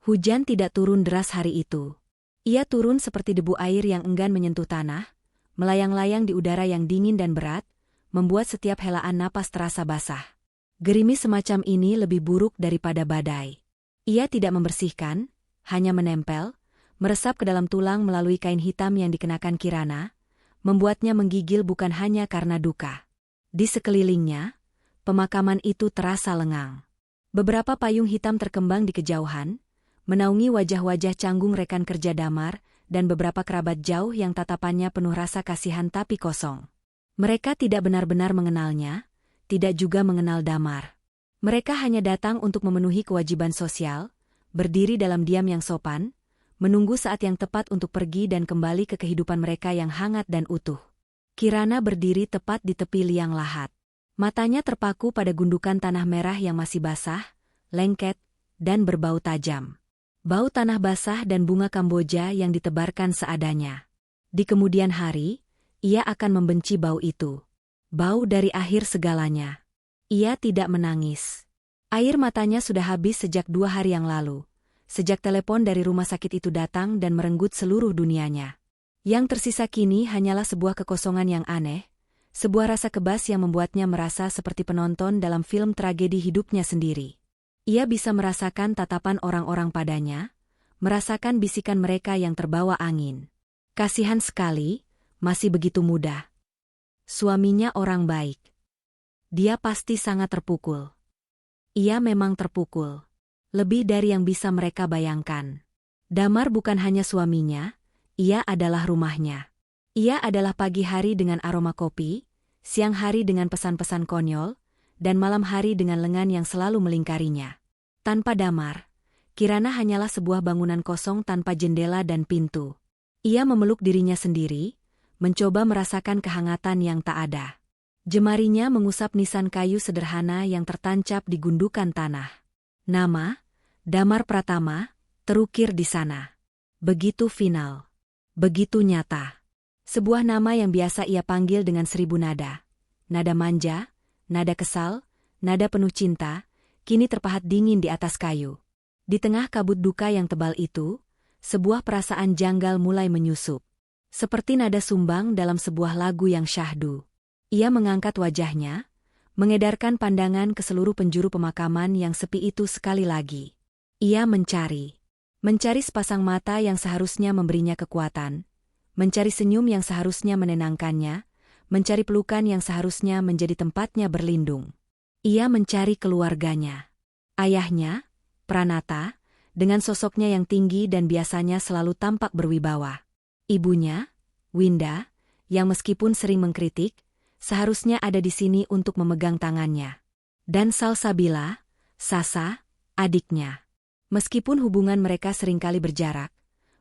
Hujan tidak turun deras hari itu. Ia turun seperti debu air yang enggan menyentuh tanah, melayang-layang di udara yang dingin dan berat, membuat setiap helaan napas terasa basah. Gerimis semacam ini lebih buruk daripada badai. Ia tidak membersihkan, hanya menempel, meresap ke dalam tulang melalui kain hitam yang dikenakan Kirana, membuatnya menggigil bukan hanya karena duka. Di sekelilingnya, pemakaman itu terasa lengang. Beberapa payung hitam terkembang di kejauhan, menaungi wajah-wajah canggung rekan kerja Damar dan beberapa kerabat jauh yang tatapannya penuh rasa kasihan tapi kosong. Mereka tidak benar-benar mengenalnya, tidak juga mengenal Damar. Mereka hanya datang untuk memenuhi kewajiban sosial, berdiri dalam diam yang sopan, menunggu saat yang tepat untuk pergi dan kembali ke kehidupan mereka yang hangat dan utuh. Kirana berdiri tepat di tepi liang lahat. Matanya terpaku pada gundukan tanah merah yang masih basah, lengket, dan berbau tajam. Bau tanah basah dan bunga Kamboja yang ditebarkan seadanya. Di kemudian hari, ia akan membenci bau itu. Bau dari akhir segalanya. Ia tidak menangis. Air matanya sudah habis sejak 2 hari yang lalu. Sejak telepon dari rumah sakit itu datang dan merenggut seluruh dunianya. Yang tersisa kini hanyalah sebuah kekosongan yang aneh, sebuah rasa kebas yang membuatnya merasa seperti penonton dalam film tragedi hidupnya sendiri. Ia bisa merasakan tatapan orang-orang padanya, merasakan bisikan mereka yang terbawa angin. Kasihan sekali, masih begitu muda. Suaminya orang baik. Dia pasti sangat terpukul. Ia memang terpukul. Lebih dari yang bisa mereka bayangkan. Damar bukan hanya suaminya, ia adalah rumahnya. Ia adalah pagi hari dengan aroma kopi, siang hari dengan pesan-pesan konyol, dan malam hari dengan lengan yang selalu melingkarinya. Tanpa Damar, Kirana hanyalah sebuah bangunan kosong tanpa jendela dan pintu. Ia memeluk dirinya sendiri, mencoba merasakan kehangatan yang tak ada. Jemarinya mengusap nisan kayu sederhana yang tertancap di gundukan tanah. Nama, Damar Pratama, terukir di sana. Begitu final. Begitu nyata. Sebuah nama yang biasa ia panggil dengan 1000 nada. Nada manja, nada kesal, nada penuh cinta, kini terpahat dingin di atas kayu. Di tengah kabut duka yang tebal itu, sebuah perasaan janggal mulai menyusup. Seperti nada sumbang dalam sebuah lagu yang syahdu. Ia mengangkat wajahnya, mengedarkan pandangan ke seluruh penjuru pemakaman yang sepi itu sekali lagi. Ia mencari sepasang mata yang seharusnya memberinya kekuatan, mencari senyum yang seharusnya menenangkannya, mencari pelukan yang seharusnya menjadi tempatnya berlindung. Ia mencari keluarganya. Ayahnya, Pranata, dengan sosoknya yang tinggi dan biasanya selalu tampak berwibawa. Ibunya, Winda, yang meskipun sering mengkritik, seharusnya ada di sini untuk memegang tangannya. Dan Salsabila, Sasa, adiknya. Meskipun hubungan mereka seringkali berjarak,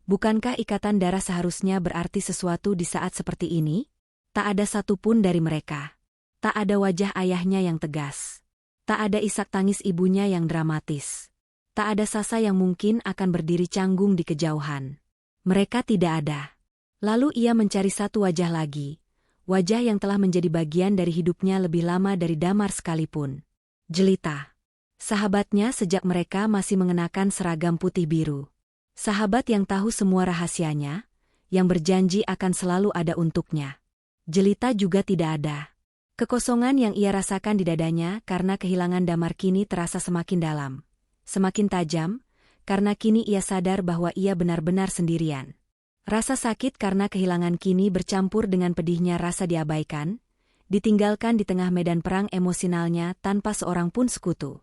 bukankah ikatan darah seharusnya berarti sesuatu di saat seperti ini? Tak ada satupun dari mereka. Tak ada wajah ayahnya yang tegas. Tak ada isak tangis ibunya yang dramatis. Tak ada Sasa yang mungkin akan berdiri canggung di kejauhan. Mereka tidak ada. Lalu ia mencari satu wajah lagi. Wajah yang telah menjadi bagian dari hidupnya lebih lama dari Damar sekalipun. Jelita. Sahabatnya sejak mereka masih mengenakan seragam putih biru. Sahabat yang tahu semua rahasianya, yang berjanji akan selalu ada untuknya. Jelita juga tidak ada. Kekosongan yang ia rasakan di dadanya karena kehilangan Damar kini terasa semakin dalam, semakin tajam, karena kini ia sadar bahwa ia benar-benar sendirian. Rasa sakit karena kehilangan kini bercampur dengan pedihnya rasa diabaikan, ditinggalkan di tengah medan perang emosionalnya tanpa seorang pun sekutu.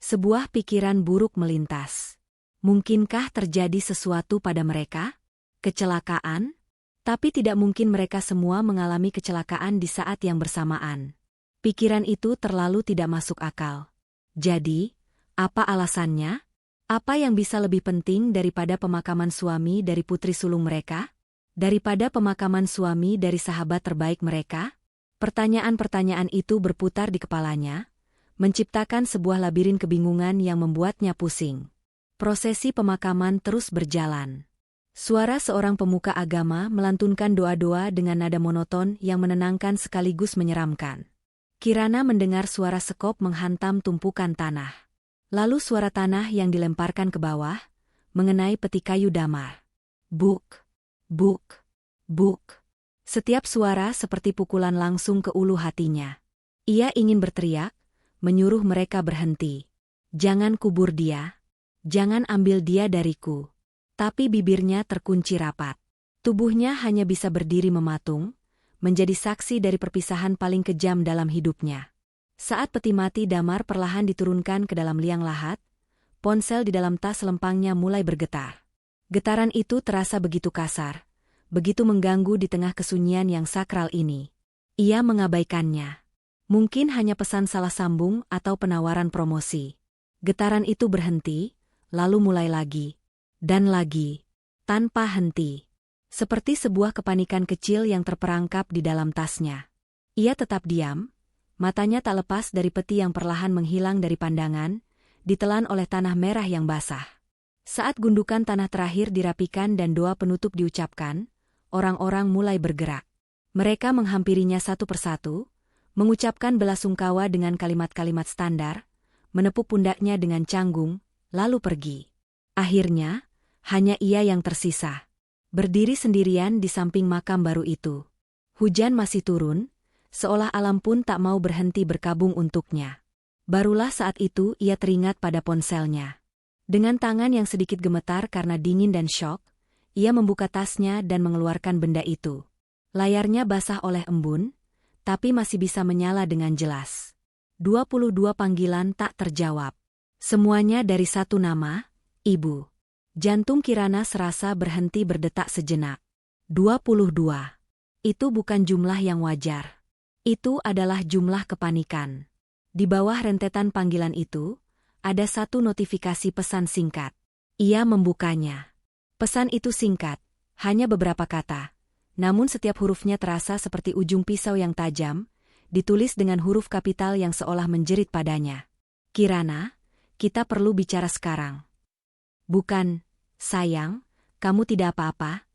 Sebuah pikiran buruk melintas. Mungkinkah terjadi sesuatu pada mereka? Kecelakaan? Tapi tidak mungkin mereka semua mengalami kecelakaan di saat yang bersamaan. Pikiran itu terlalu tidak masuk akal. Jadi, apa alasannya? Apa yang bisa lebih penting daripada pemakaman suami dari putri sulung mereka? Daripada pemakaman suami dari sahabat terbaik mereka? Pertanyaan-pertanyaan itu berputar di kepalanya, menciptakan sebuah labirin kebingungan yang membuatnya pusing. Prosesi pemakaman terus berjalan. Suara seorang pemuka agama melantunkan doa-doa dengan nada monoton yang menenangkan sekaligus menyeramkan. Kirana mendengar suara sekop menghantam tumpukan tanah. Lalu suara tanah yang dilemparkan ke bawah, mengenai peti kayu Damar. Buk, buk, buk. Setiap suara seperti pukulan langsung ke ulu hatinya. Ia ingin berteriak, menyuruh mereka berhenti. Jangan kubur dia. Jangan ambil dia dariku. Tapi bibirnya terkunci rapat. Tubuhnya hanya bisa berdiri mematung, menjadi saksi dari perpisahan paling kejam dalam hidupnya. Saat peti mati Damar perlahan diturunkan ke dalam liang lahat, ponsel di dalam tas lempangnya mulai bergetar. Getaran itu terasa begitu kasar, begitu mengganggu di tengah kesunyian yang sakral ini. Ia mengabaikannya. Mungkin hanya pesan salah sambung atau penawaran promosi. Getaran itu berhenti, lalu mulai lagi. Dan lagi. Tanpa henti. Seperti sebuah kepanikan kecil yang terperangkap di dalam tasnya. Ia tetap diam, matanya tak lepas dari peti yang perlahan menghilang dari pandangan, ditelan oleh tanah merah yang basah. Saat gundukan tanah terakhir dirapikan dan doa penutup diucapkan, orang-orang mulai bergerak. Mereka menghampirinya satu persatu, mengucapkan belasungkawa dengan kalimat-kalimat standar, menepuk pundaknya dengan canggung, lalu pergi. Akhirnya, hanya ia yang tersisa. Berdiri sendirian di samping makam baru itu. Hujan masih turun, seolah alam pun tak mau berhenti berkabung untuknya. Barulah saat itu ia teringat pada ponselnya. Dengan tangan yang sedikit gemetar karena dingin dan syok, ia membuka tasnya dan mengeluarkan benda itu. Layarnya basah oleh embun, tapi masih bisa menyala dengan jelas. 22 panggilan tak terjawab. Semuanya dari satu nama, Ibu. Jantung Kirana serasa berhenti berdetak sejenak. 22. Itu bukan jumlah yang wajar. Itu adalah jumlah kepanikan. Di bawah rentetan panggilan itu, ada satu notifikasi pesan singkat. Ia membukanya. Pesan itu singkat, hanya beberapa kata. Namun setiap hurufnya terasa seperti ujung pisau yang tajam, ditulis dengan huruf kapital yang seolah menjerit padanya. Kirana, kita perlu bicara sekarang. Bukan, sayang, kamu tidak apa-apa.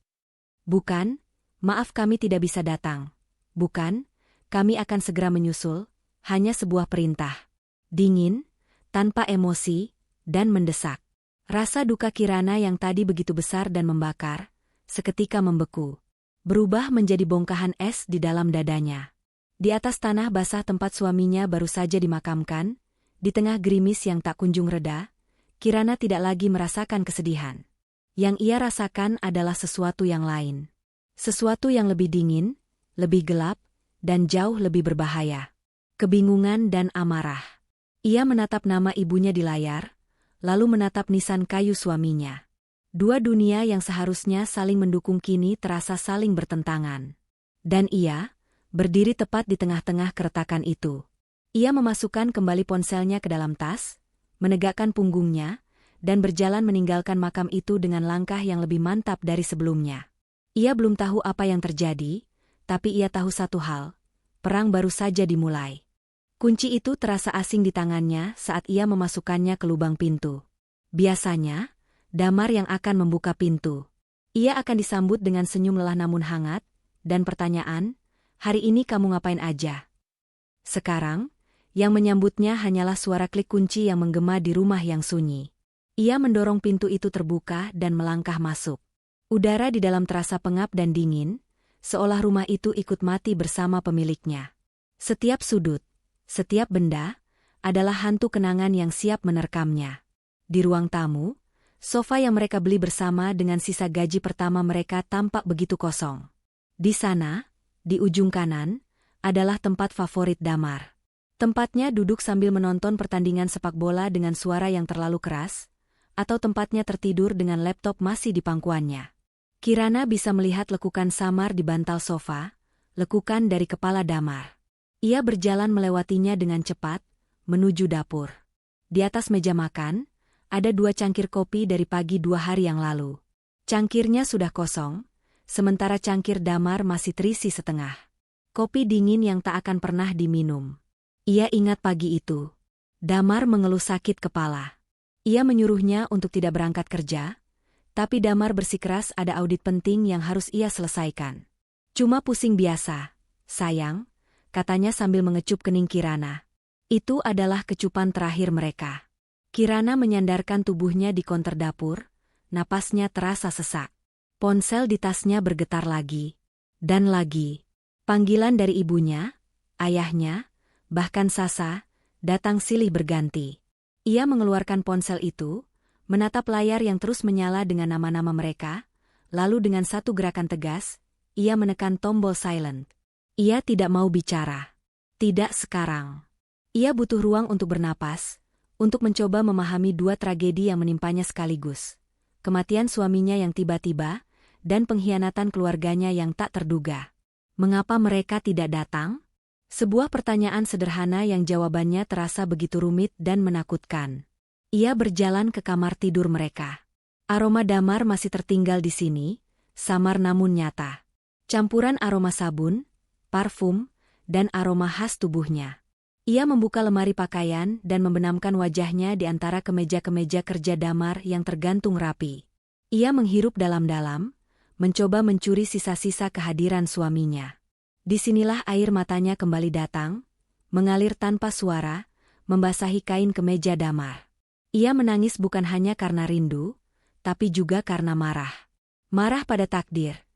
Bukan, maaf kami tidak bisa datang. Bukan, kami akan segera menyusul, hanya sebuah perintah. Dingin, tanpa emosi, dan mendesak. Rasa duka Kirana yang tadi begitu besar dan membakar, seketika membeku. Berubah menjadi bongkahan es di dalam dadanya. Di atas tanah basah tempat suaminya baru saja dimakamkan, di tengah gerimis yang tak kunjung reda, Kirana tidak lagi merasakan kesedihan. Yang ia rasakan adalah sesuatu yang lain. Sesuatu yang lebih dingin, lebih gelap, dan jauh lebih berbahaya. Kebingungan dan amarah. Ia menatap nama ibunya di layar, lalu menatap nisan kayu suaminya. Dua dunia yang seharusnya saling mendukung kini terasa saling bertentangan. Dan ia, berdiri tepat di tengah-tengah keretakan itu. Ia memasukkan kembali ponselnya ke dalam tas, menegakkan punggungnya, dan berjalan meninggalkan makam itu dengan langkah yang lebih mantap dari sebelumnya. Ia belum tahu apa yang terjadi, tapi ia tahu satu hal, perang baru saja dimulai. Kunci itu terasa asing di tangannya saat ia memasukkannya ke lubang pintu. Biasanya, Damar yang akan membuka pintu. Ia akan disambut dengan senyum lelah namun hangat, dan pertanyaan, hari ini kamu ngapain aja? Sekarang, yang menyambutnya hanyalah suara klik kunci yang menggema di rumah yang sunyi. Ia mendorong pintu itu terbuka dan melangkah masuk. Udara di dalam terasa pengap dan dingin, seolah rumah itu ikut mati bersama pemiliknya. Setiap sudut, setiap benda, adalah hantu kenangan yang siap menerkamnya. Di ruang tamu, sofa yang mereka beli bersama dengan sisa gaji pertama mereka tampak begitu kosong. Di sana, di ujung kanan, adalah tempat favorit Damar. Tempatnya duduk sambil menonton pertandingan sepak bola dengan suara yang terlalu keras, atau tempatnya tertidur dengan laptop masih di pangkuannya. Kirana bisa melihat lekukan samar di bantal sofa, lekukan dari kepala Damar. Ia berjalan melewatinya dengan cepat, menuju dapur. Di atas meja makan, ada 2 cangkir kopi dari pagi 2 hari yang lalu. Cangkirnya sudah kosong, sementara cangkir Damar masih terisi setengah. Kopi dingin yang tak akan pernah diminum. Ia ingat pagi itu. Damar mengeluh sakit kepala. Ia menyuruhnya untuk tidak berangkat kerja, tapi Damar bersikeras ada audit penting yang harus ia selesaikan. Cuma pusing biasa, sayang, katanya sambil mengecup kening Kirana. Itu adalah kecupan terakhir mereka. Kirana menyandarkan tubuhnya di konter dapur, napasnya terasa sesak. Ponsel di tasnya bergetar lagi. Dan lagi. Panggilan dari ibunya, ayahnya, bahkan Sasa, datang silih berganti. Ia mengeluarkan ponsel itu, menatap layar yang terus menyala dengan nama-nama mereka, lalu dengan satu gerakan tegas, ia menekan tombol silent. Ia tidak mau bicara. Tidak sekarang. Ia butuh ruang untuk bernapas, untuk mencoba memahami dua tragedi yang menimpanya sekaligus. Kematian suaminya yang tiba-tiba, dan pengkhianatan keluarganya yang tak terduga. Mengapa mereka tidak datang? Sebuah pertanyaan sederhana yang jawabannya terasa begitu rumit dan menakutkan. Ia berjalan ke kamar tidur mereka. Aroma damar masih tertinggal di sini, samar namun nyata. Campuran aroma sabun, parfum, dan aroma khas tubuhnya. Ia membuka lemari pakaian dan membenamkan wajahnya di antara kemeja-kemeja kerja damar yang tergantung rapi. Ia menghirup dalam-dalam, mencoba mencuri sisa-sisa kehadiran suaminya. Disinilah air matanya kembali datang, mengalir tanpa suara, membasahi kain kemeja damar. Ia menangis bukan hanya karena rindu, tapi juga karena marah. Marah pada takdir.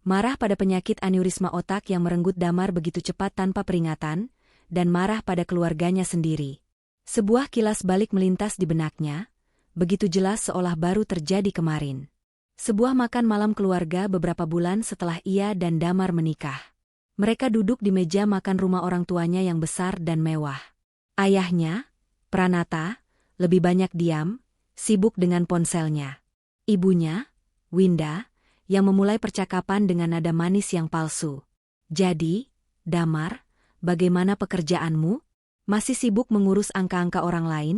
Marah pada penyakit aneurisma otak yang merenggut damar begitu cepat tanpa peringatan, dan marah pada keluarganya sendiri. Sebuah kilas balik melintas di benaknya, begitu jelas seolah baru terjadi kemarin. Sebuah makan malam keluarga beberapa bulan setelah ia dan Damar menikah. Mereka duduk di meja makan rumah orang tuanya yang besar dan mewah. Ayahnya, Pranata, lebih banyak diam, sibuk dengan ponselnya. Ibunya, Winda, yang memulai percakapan dengan nada manis yang palsu. Jadi, Damar, bagaimana pekerjaanmu? Masih sibuk mengurus angka-angka orang lain?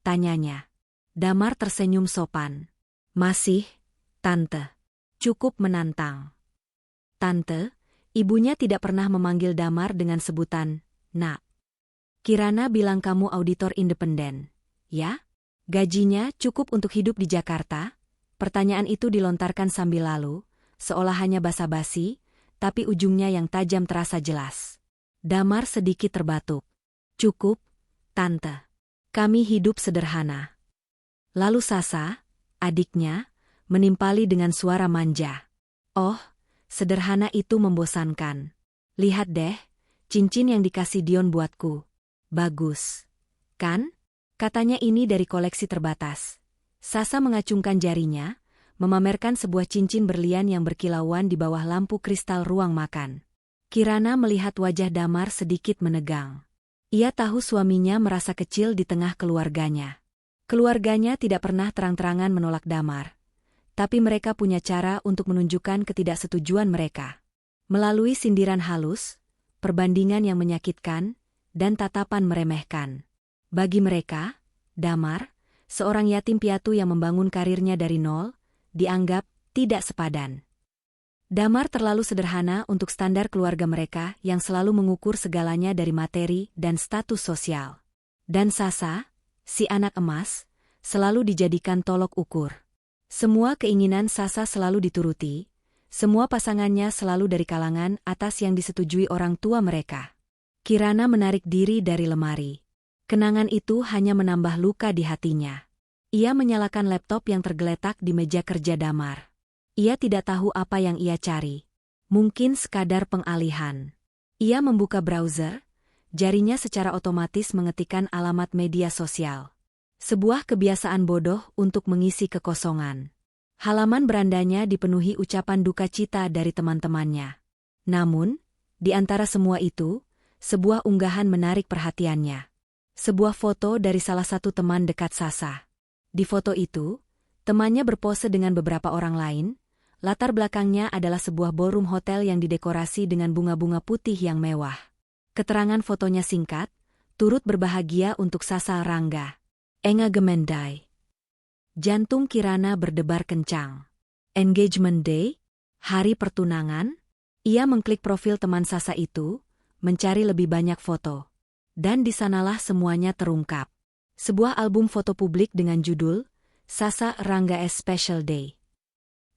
Tanyanya. Damar tersenyum sopan. Masih, Tante. Cukup menantang. Tante, ibunya tidak pernah memanggil Damar dengan sebutan, Nak. Kirana bilang kamu auditor independen, ya? Gajinya cukup untuk hidup di Jakarta? Pertanyaan itu dilontarkan sambil lalu, seolah hanya basa-basi, tapi ujungnya yang tajam terasa jelas. Damar sedikit terbatuk. Cukup, Tante. Kami hidup sederhana. Lalu Sasa, adiknya, menimpali dengan suara manja. Oh, sederhana itu membosankan. Lihat deh, cincin yang dikasih Dion buatku. Bagus. Kan? Katanya ini dari koleksi terbatas. Sasa mengacungkan jarinya, memamerkan sebuah cincin berlian yang berkilauan di bawah lampu kristal ruang makan. Kirana melihat wajah Damar sedikit menegang. Ia tahu suaminya merasa kecil di tengah keluarganya. Keluarganya tidak pernah terang-terangan menolak Damar. Tapi mereka punya cara untuk menunjukkan ketidaksetujuan mereka. Melalui sindiran halus, perbandingan yang menyakitkan, dan tatapan meremehkan. Bagi mereka, Damar, seorang yatim piatu yang membangun karirnya dari nol, dianggap tidak sepadan. Damar terlalu sederhana untuk standar keluarga mereka yang selalu mengukur segalanya dari materi dan status sosial. Dan Sasa, si anak emas, selalu dijadikan tolok ukur. Semua keinginan Sasa selalu dituruti, semua pasangannya selalu dari kalangan atas yang disetujui orang tua mereka. Kirana menarik diri dari lemari. Kenangan itu hanya menambah luka di hatinya. Ia menyalakan laptop yang tergeletak di meja kerja Damar. Ia tidak tahu apa yang ia cari. Mungkin sekadar pengalihan. Ia membuka browser, jarinya secara otomatis mengetikkan alamat media sosial. Sebuah kebiasaan bodoh untuk mengisi kekosongan. Halaman berandanya dipenuhi ucapan duka cita dari teman-temannya. Namun, di antara semua itu, sebuah unggahan menarik perhatiannya. Sebuah foto dari salah satu teman dekat Sasa. Di foto itu, temannya berpose dengan beberapa orang lain. Latar belakangnya adalah sebuah ballroom hotel yang didekorasi dengan bunga-bunga putih yang mewah. Keterangan fotonya singkat, turut berbahagia untuk Sasa Rangga. Enga Gemendai. Jantung Kirana berdebar kencang. Engagement Day? Hari pertunangan? Ia mengklik profil teman Sasa itu, mencari lebih banyak foto. Dan di sanalah semuanya terungkap. Sebuah album foto publik dengan judul, Sasa Rangga S Special Day.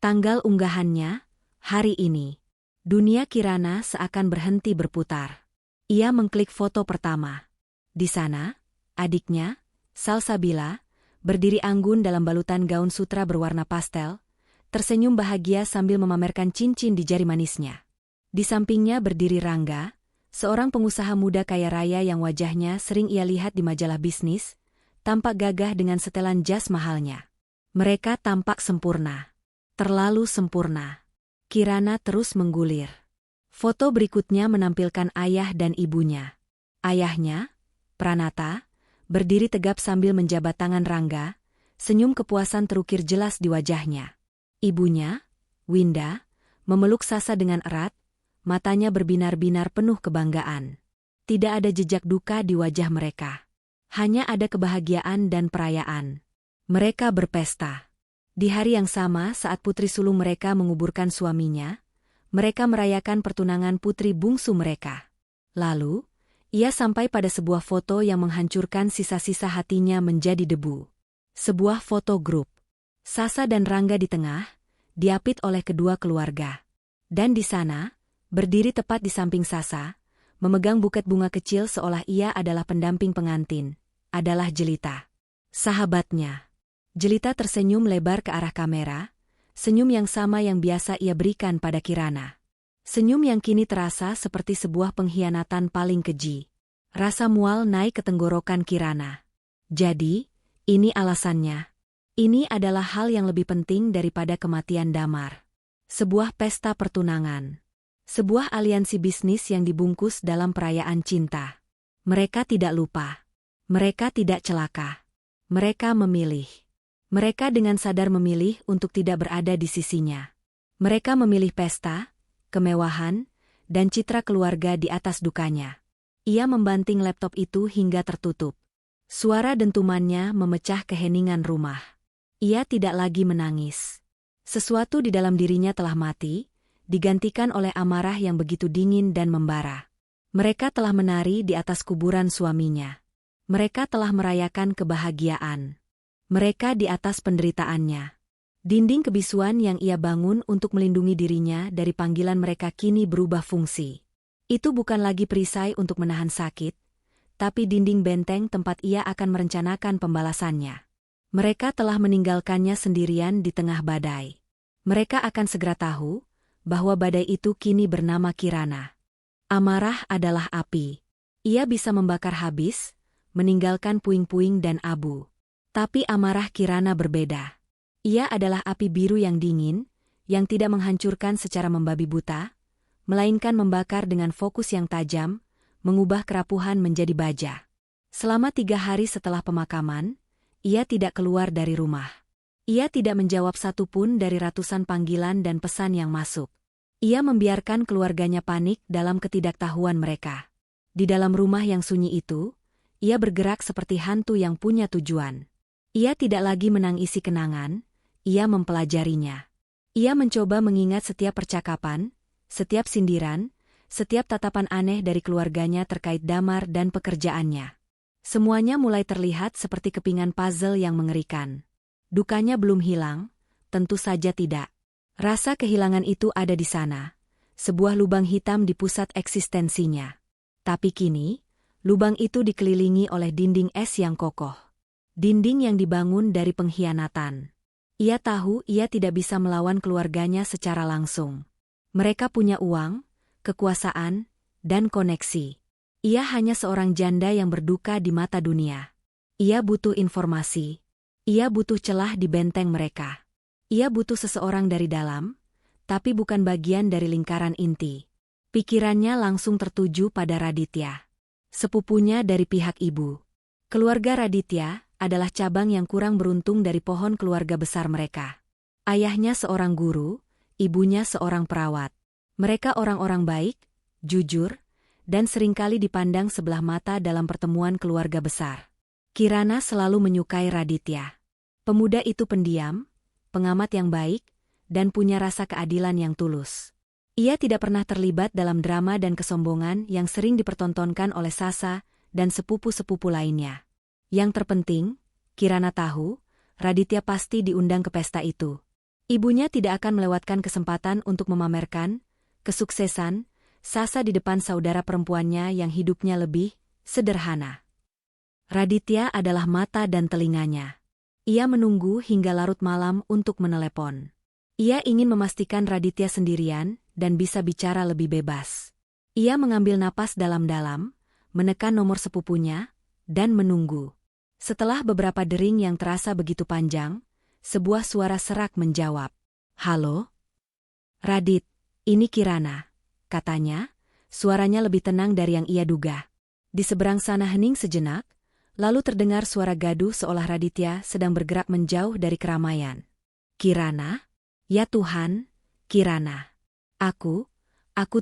Tanggal unggahannya, hari ini. Dunia Kirana seakan berhenti berputar. Ia mengklik foto pertama. Di sana, adiknya, Salsabila, Berdiri anggun dalam balutan gaun sutra berwarna pastel, tersenyum bahagia sambil memamerkan cincin di jari manisnya. Di sampingnya berdiri Rangga, seorang pengusaha muda kaya raya yang wajahnya sering ia lihat di majalah bisnis, tampak gagah dengan setelan jas mahalnya. Mereka tampak sempurna. Terlalu sempurna. Kirana terus menggulir. Foto berikutnya menampilkan ayah dan ibunya. Ayahnya, Pranata, berdiri tegap sambil menjabat tangan Rangga, senyum kepuasan terukir jelas di wajahnya. Ibunya, Winda, memeluk Sasa dengan erat, matanya berbinar-binar penuh kebanggaan. Tidak ada jejak duka di wajah mereka. Hanya ada kebahagiaan dan perayaan. Mereka berpesta. Di hari yang sama saat putri sulung mereka menguburkan suaminya, mereka merayakan pertunangan putri bungsu mereka. Lalu, ia sampai pada sebuah foto yang menghancurkan sisa-sisa hatinya menjadi debu. Sebuah foto grup. Sasa dan Rangga di tengah, diapit oleh kedua keluarga. Dan di sana, berdiri tepat di samping Sasa, memegang buket bunga kecil seolah ia adalah pendamping pengantin, adalah Jelita. Sahabatnya. Jelita tersenyum lebar ke arah kamera, senyum yang sama yang biasa ia berikan pada Kirana. Senyum yang kini terasa seperti sebuah pengkhianatan paling keji. Rasa mual naik ke tenggorokan Kirana. Jadi, ini alasannya. Ini adalah hal yang lebih penting daripada kematian Damar. Sebuah pesta pertunangan. Sebuah aliansi bisnis yang dibungkus dalam perayaan cinta. Mereka tidak lupa. Mereka tidak celaka. Mereka memilih. Mereka dengan sadar memilih untuk tidak berada di sisinya. Mereka memilih pesta, kemewahan, dan citra keluarga di atas dukanya. Ia membanting laptop itu hingga tertutup. Suara dentumannya memecah keheningan rumah. Ia tidak lagi menangis. Sesuatu di dalam dirinya telah mati, digantikan oleh amarah yang begitu dingin dan membara. Mereka telah menari di atas kuburan suaminya. Mereka telah merayakan kebahagiaan. Mereka di atas penderitaannya. Dinding kebisuan yang ia bangun untuk melindungi dirinya dari panggilan mereka kini berubah fungsi. Itu bukan lagi perisai untuk menahan sakit, tapi dinding benteng tempat ia akan merencanakan pembalasannya. Mereka telah meninggalkannya sendirian di tengah badai. Mereka akan segera tahu bahwa badai itu kini bernama Kirana. Amarah adalah api. Ia bisa membakar habis, meninggalkan puing-puing dan abu. Tapi amarah Kirana berbeda. Ia adalah api biru yang dingin, yang tidak menghancurkan secara membabi buta, melainkan membakar dengan fokus yang tajam, mengubah kerapuhan menjadi baja. Selama 3 hari setelah pemakaman, ia tidak keluar dari rumah. Ia tidak menjawab satupun dari ratusan panggilan dan pesan yang masuk. Ia membiarkan keluarganya panik dalam ketidaktahuan mereka. Di dalam rumah yang sunyi itu, ia bergerak seperti hantu yang punya tujuan. Ia tidak lagi menangisi kenangan, ia mempelajarinya. Ia mencoba mengingat setiap percakapan, setiap sindiran, setiap tatapan aneh dari keluarganya terkait Damar dan pekerjaannya. Semuanya mulai terlihat seperti kepingan puzzle yang mengerikan. Dukanya belum hilang, tentu saja tidak. Rasa kehilangan itu ada di sana, sebuah lubang hitam di pusat eksistensinya. Tapi kini, lubang itu dikelilingi oleh dinding es yang kokoh. Dinding yang dibangun dari pengkhianatan. Ia tahu ia tidak bisa melawan keluarganya secara langsung. Mereka punya uang, kekuasaan, dan koneksi. Ia hanya seorang janda yang berduka di mata dunia. Ia butuh informasi. Ia butuh celah di benteng mereka. Ia butuh seseorang dari dalam, tapi bukan bagian dari lingkaran inti. Pikirannya langsung tertuju pada Raditya. Sepupunya dari pihak ibu. Keluarga Raditya adalah cabang yang kurang beruntung dari pohon keluarga besar mereka. Ayahnya seorang guru, ibunya seorang perawat. Mereka orang-orang baik, jujur, dan seringkali dipandang sebelah mata dalam pertemuan keluarga besar. Kirana selalu menyukai Raditya. Pemuda itu pendiam, pengamat yang baik, dan punya rasa keadilan yang tulus. Ia tidak pernah terlibat dalam drama dan kesombongan yang sering dipertontonkan oleh Sasa dan sepupu-sepupu lainnya. Yang terpenting, Kirana tahu, Raditya pasti diundang ke pesta itu. Ibunya tidak akan melewatkan kesempatan untuk memamerkan kesuksesan Sasa di depan saudara perempuannya yang hidupnya lebih sederhana. Raditya adalah mata dan telinganya. Ia menunggu hingga larut malam untuk menelepon. Ia ingin memastikan Raditya sendirian dan bisa bicara lebih bebas. Ia mengambil napas dalam-dalam, menekan nomor sepupunya, dan menunggu. Setelah beberapa dering yang terasa begitu panjang, sebuah suara serak menjawab. "Halo? Radit, ini Kirana," katanya. Suaranya lebih tenang dari yang ia duga. Di seberang sana hening sejenak, lalu terdengar suara gaduh seolah Raditya sedang bergerak menjauh dari keramaian. "Kirana? Ya Tuhan, Kirana. Aku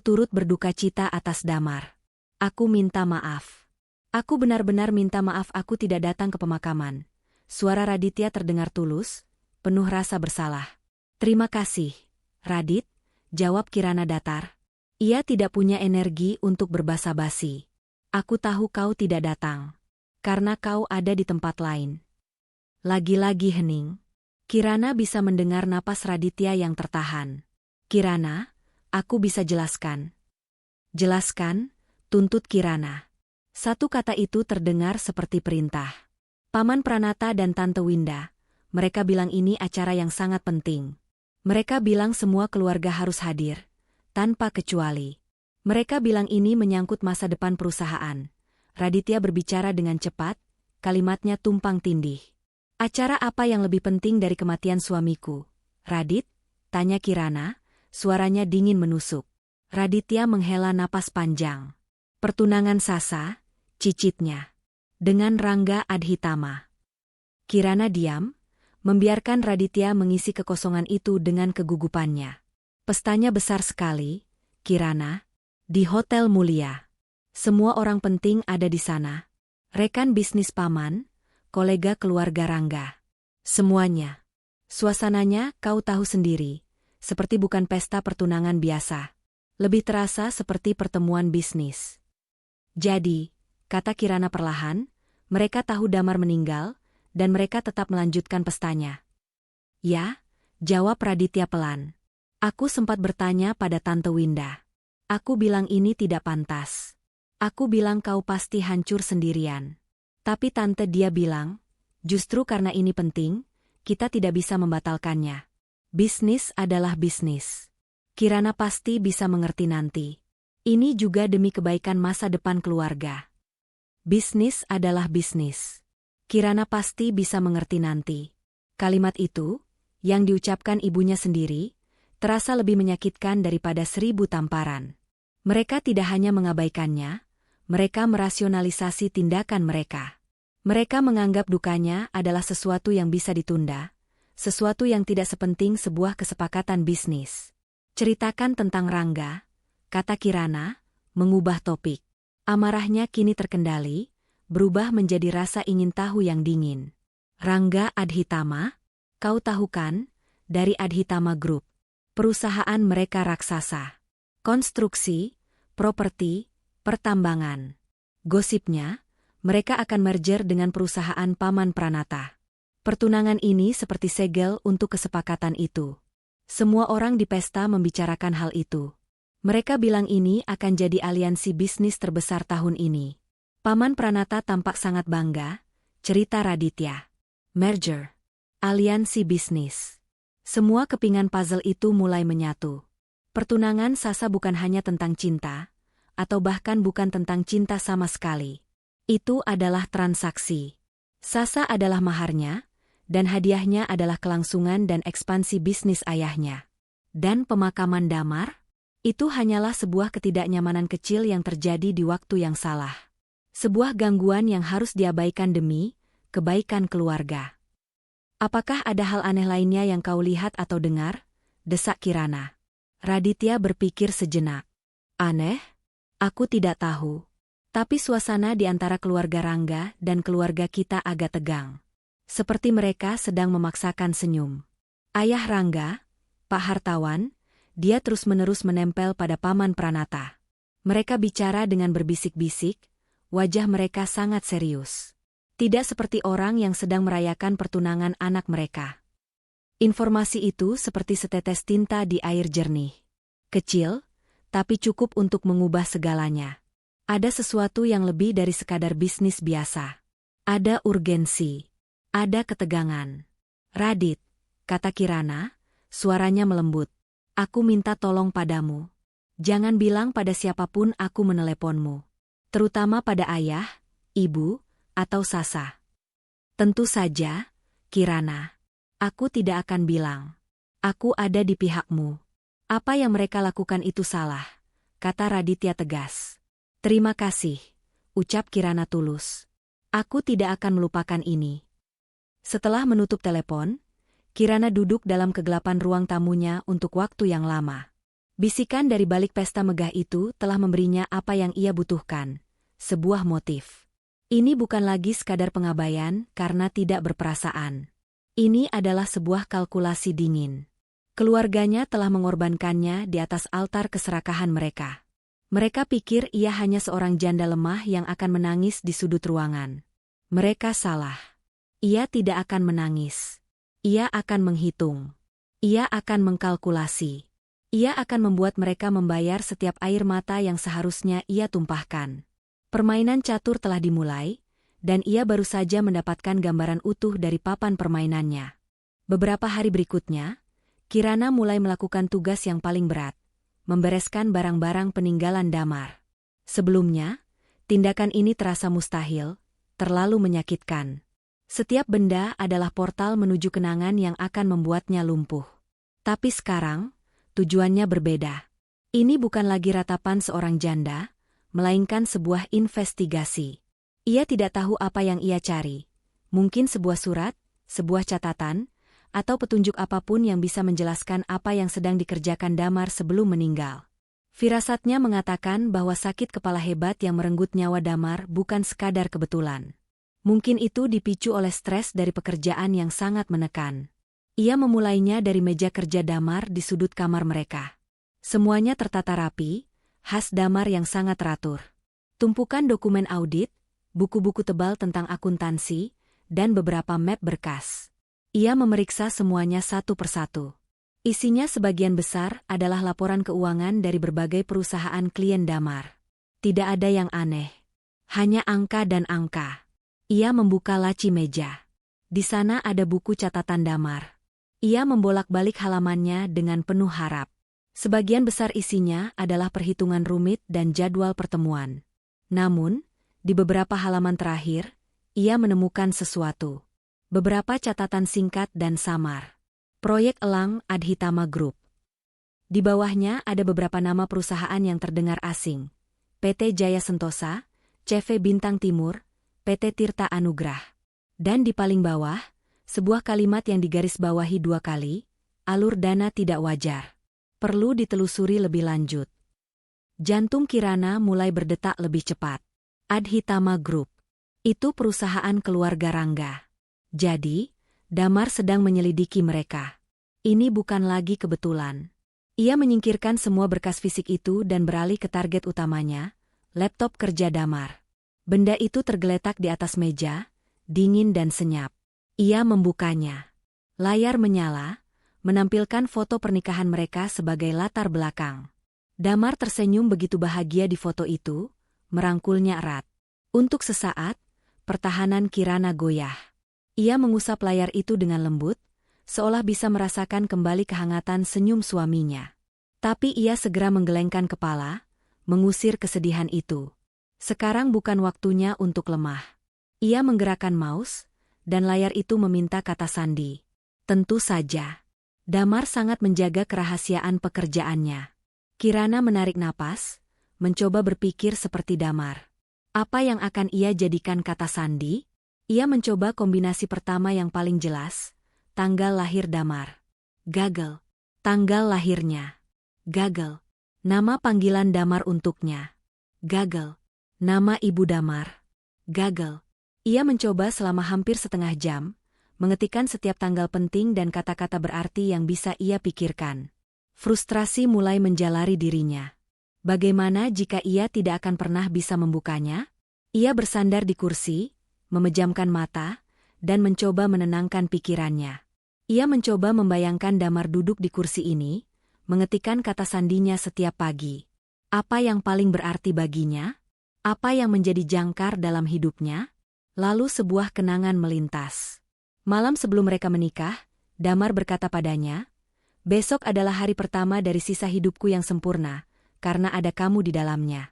turut berduka cita atas Damar. Aku minta maaf. Aku benar-benar minta maaf aku tidak datang ke pemakaman." Suara Raditya terdengar tulus, penuh rasa bersalah. "Terima kasih, Radit," jawab Kirana datar. Ia tidak punya energi untuk berbasa-basi. "Aku tahu kau tidak datang. Karena kau ada di tempat lain." Lagi-lagi hening. Kirana bisa mendengar napas Raditya yang tertahan. "Kirana, aku bisa jelaskan." "Jelaskan," tuntut Kirana. Satu kata itu terdengar seperti perintah. Paman Pranata dan Tante Winda, mereka bilang ini acara yang sangat penting. Mereka bilang semua keluarga harus hadir, tanpa kecuali. Mereka bilang ini menyangkut masa depan perusahaan. Raditya berbicara dengan cepat, kalimatnya tumpang tindih. "Acara apa yang lebih penting dari kematian suamiku, Radit?" tanya Kirana, suaranya dingin menusuk. Raditya menghela napas panjang. "Pertunangan Sasa," cicitnya, "dengan Rangga Adhitama." Kirana diam, membiarkan Raditya mengisi kekosongan itu dengan kegugupannya. "Pestanya besar sekali, Kirana. Di hotel mulia. Semua orang penting ada di sana. Rekan bisnis paman, kolega keluarga Rangga. Semuanya. Suasananya kau tahu sendiri, seperti bukan pesta pertunangan biasa. Lebih terasa seperti pertemuan bisnis." "Jadi," kata Kirana perlahan, "mereka tahu Damar meninggal, dan mereka tetap melanjutkan pestanya." "Ya," jawab Raditya pelan. "Aku sempat bertanya pada Tante Winda. Aku bilang ini tidak pantas. Aku bilang kau pasti hancur sendirian. Tapi Tante dia bilang, justru karena ini penting, kita tidak bisa membatalkannya. Bisnis adalah bisnis. Kirana pasti bisa mengerti nanti. Ini juga demi kebaikan masa depan keluarga. Bisnis adalah bisnis. Kirana pasti bisa mengerti nanti." Kalimat itu, yang diucapkan ibunya sendiri, terasa lebih menyakitkan daripada 1000 tamparan. Mereka tidak hanya mengabaikannya, mereka merasionalisasi tindakan mereka. Mereka menganggap dukanya adalah sesuatu yang bisa ditunda, sesuatu yang tidak sepenting sebuah kesepakatan bisnis. "Ceritakan tentang Rangga," kata Kirana, mengubah topik. Amarahnya kini terkendali, berubah menjadi rasa ingin tahu yang dingin. "Rangga Adhitama? Kau tahu kan, dari Adhitama Group. Perusahaan mereka raksasa. Konstruksi, properti, pertambangan. Gosipnya, mereka akan merger dengan perusahaan Paman Pranata. Pertunangan ini seperti segel untuk kesepakatan itu. Semua orang di pesta membicarakan hal itu. Mereka bilang ini akan jadi aliansi bisnis terbesar tahun ini. Paman Pranata tampak sangat bangga," cerita Raditya. "Merger. Aliansi bisnis." Semua kepingan puzzle itu mulai menyatu. Pertunangan Sasa bukan hanya tentang cinta, atau bahkan bukan tentang cinta sama sekali. Itu adalah transaksi. Sasa adalah maharnya, dan hadiahnya adalah kelangsungan dan ekspansi bisnis ayahnya. Dan pemakaman Damar? Itu hanyalah sebuah ketidaknyamanan kecil yang terjadi di waktu yang salah. Sebuah gangguan yang harus diabaikan demi kebaikan keluarga. "Apakah ada hal aneh lainnya yang kau lihat atau dengar?" desak Kirana. Raditya berpikir sejenak. "Aneh? Aku tidak tahu. Tapi suasana di antara keluarga Rangga dan keluarga kita agak tegang. Seperti mereka sedang memaksakan senyum. Ayah Rangga, Pak Hartawan, dia terus-menerus menempel pada Paman Pranata. Mereka bicara dengan berbisik-bisik, wajah mereka sangat serius. Tidak seperti orang yang sedang merayakan pertunangan anak mereka." Informasi itu seperti setetes tinta di air jernih. Kecil, tapi cukup untuk mengubah segalanya. Ada sesuatu yang lebih dari sekadar bisnis biasa. Ada urgensi. Ada ketegangan. Radit, kata Kirana, suaranya melembut. Aku minta tolong padamu. Jangan bilang pada siapapun aku meneleponmu. Terutama pada ayah, ibu, atau Sasa. Tentu saja, Kirana. Aku tidak akan bilang. Aku ada di pihakmu. Apa yang mereka lakukan itu salah, kata Raditya tegas. Terima kasih, ucap Kirana tulus. Aku tidak akan melupakan ini. Setelah menutup telepon, Kirana duduk dalam kegelapan ruang tamunya untuk waktu yang lama. Bisikan dari balik pesta megah itu telah memberinya apa yang ia butuhkan, sebuah motif. Ini bukan lagi sekadar pengabaian karena tidak berperasaan. Ini adalah sebuah kalkulasi dingin. Keluarganya telah mengorbankannya di atas altar keserakahan mereka. Mereka pikir ia hanya seorang janda lemah yang akan menangis di sudut ruangan. Mereka salah. Ia tidak akan menangis. Ia akan menghitung. Ia akan mengkalkulasi. Ia akan membuat mereka membayar setiap air mata yang seharusnya ia tumpahkan. Permainan catur telah dimulai, dan ia baru saja mendapatkan gambaran utuh dari papan permainannya. Beberapa hari berikutnya, Kirana mulai melakukan tugas yang paling berat, membereskan barang-barang peninggalan Damar. Sebelumnya, tindakan ini terasa mustahil, terlalu menyakitkan. Setiap benda adalah portal menuju kenangan yang akan membuatnya lumpuh. Tapi sekarang, tujuannya berbeda. Ini bukan lagi ratapan seorang janda, melainkan sebuah investigasi. Ia tidak tahu apa yang ia cari. Mungkin sebuah surat, sebuah catatan, atau petunjuk apapun yang bisa menjelaskan apa yang sedang dikerjakan Damar sebelum meninggal. Firasatnya mengatakan bahwa sakit kepala hebat yang merenggut nyawa Damar bukan sekadar kebetulan. Mungkin itu dipicu oleh stres dari pekerjaan yang sangat menekan. Ia memulainya dari meja kerja Damar di sudut kamar mereka. Semuanya tertata rapi, khas Damar yang sangat teratur. Tumpukan dokumen audit, buku-buku tebal tentang akuntansi, dan beberapa map berkas. Ia memeriksa semuanya satu persatu. Isinya sebagian besar adalah laporan keuangan dari berbagai perusahaan klien Damar. Tidak ada yang aneh. Hanya angka dan angka. Ia membuka laci meja. Di sana ada buku catatan Damar. Ia membolak-balik halamannya dengan penuh harap. Sebagian besar isinya adalah perhitungan rumit dan jadwal pertemuan. Namun, di beberapa halaman terakhir, ia menemukan sesuatu. Beberapa catatan singkat dan samar. Proyek Elang Adhitama Group. Di bawahnya ada beberapa nama perusahaan yang terdengar asing. PT Jaya Sentosa, CV Bintang Timur, PT Tirta Anugrah. Dan di paling bawah, sebuah kalimat yang digarisbawahi 2 kali, alur dana tidak wajar. Perlu ditelusuri lebih lanjut. Jantung Kirana mulai berdetak lebih cepat. Adhitama Group. Itu perusahaan keluarga Rangga. Jadi, Damar sedang menyelidiki mereka. Ini bukan lagi kebetulan. Ia menyingkirkan semua berkas fisik itu dan beralih ke target utamanya, laptop kerja Damar. Benda itu tergeletak di atas meja, dingin dan senyap. Ia membukanya. Layar menyala, menampilkan foto pernikahan mereka sebagai latar belakang. Damar tersenyum begitu bahagia di foto itu, merangkulnya erat. Untuk sesaat, pertahanan Kirana goyah. Ia mengusap layar itu dengan lembut, seolah bisa merasakan kembali kehangatan senyum suaminya. Tapi ia segera menggelengkan kepala, mengusir kesedihan itu. Sekarang bukan waktunya untuk lemah. Ia menggerakkan mouse, dan layar itu meminta kata sandi. Tentu saja. Damar sangat menjaga kerahasiaan pekerjaannya. Kirana menarik napas, mencoba berpikir seperti Damar. Apa yang akan ia jadikan kata sandi? Ia mencoba kombinasi pertama yang paling jelas, tanggal lahir Damar. Gagal. Tanggal lahirnya. Gagal. Nama panggilan Damar untuknya. Gagal. Nama ibu Damar. Gagal. Ia mencoba selama hampir setengah jam, mengetikkan setiap tanggal penting dan kata-kata berarti yang bisa ia pikirkan. Frustrasi mulai menjalari dirinya. Bagaimana jika ia tidak akan pernah bisa membukanya? Ia bersandar di kursi, memejamkan mata, dan mencoba menenangkan pikirannya. Ia mencoba membayangkan Damar duduk di kursi ini, mengetikkan kata sandinya setiap pagi. Apa yang paling berarti baginya? Apa yang menjadi jangkar dalam hidupnya? Lalu sebuah kenangan melintas. Malam sebelum mereka menikah, Damar berkata padanya, "Besok adalah hari pertama dari sisa hidupku yang sempurna, karena ada kamu di dalamnya."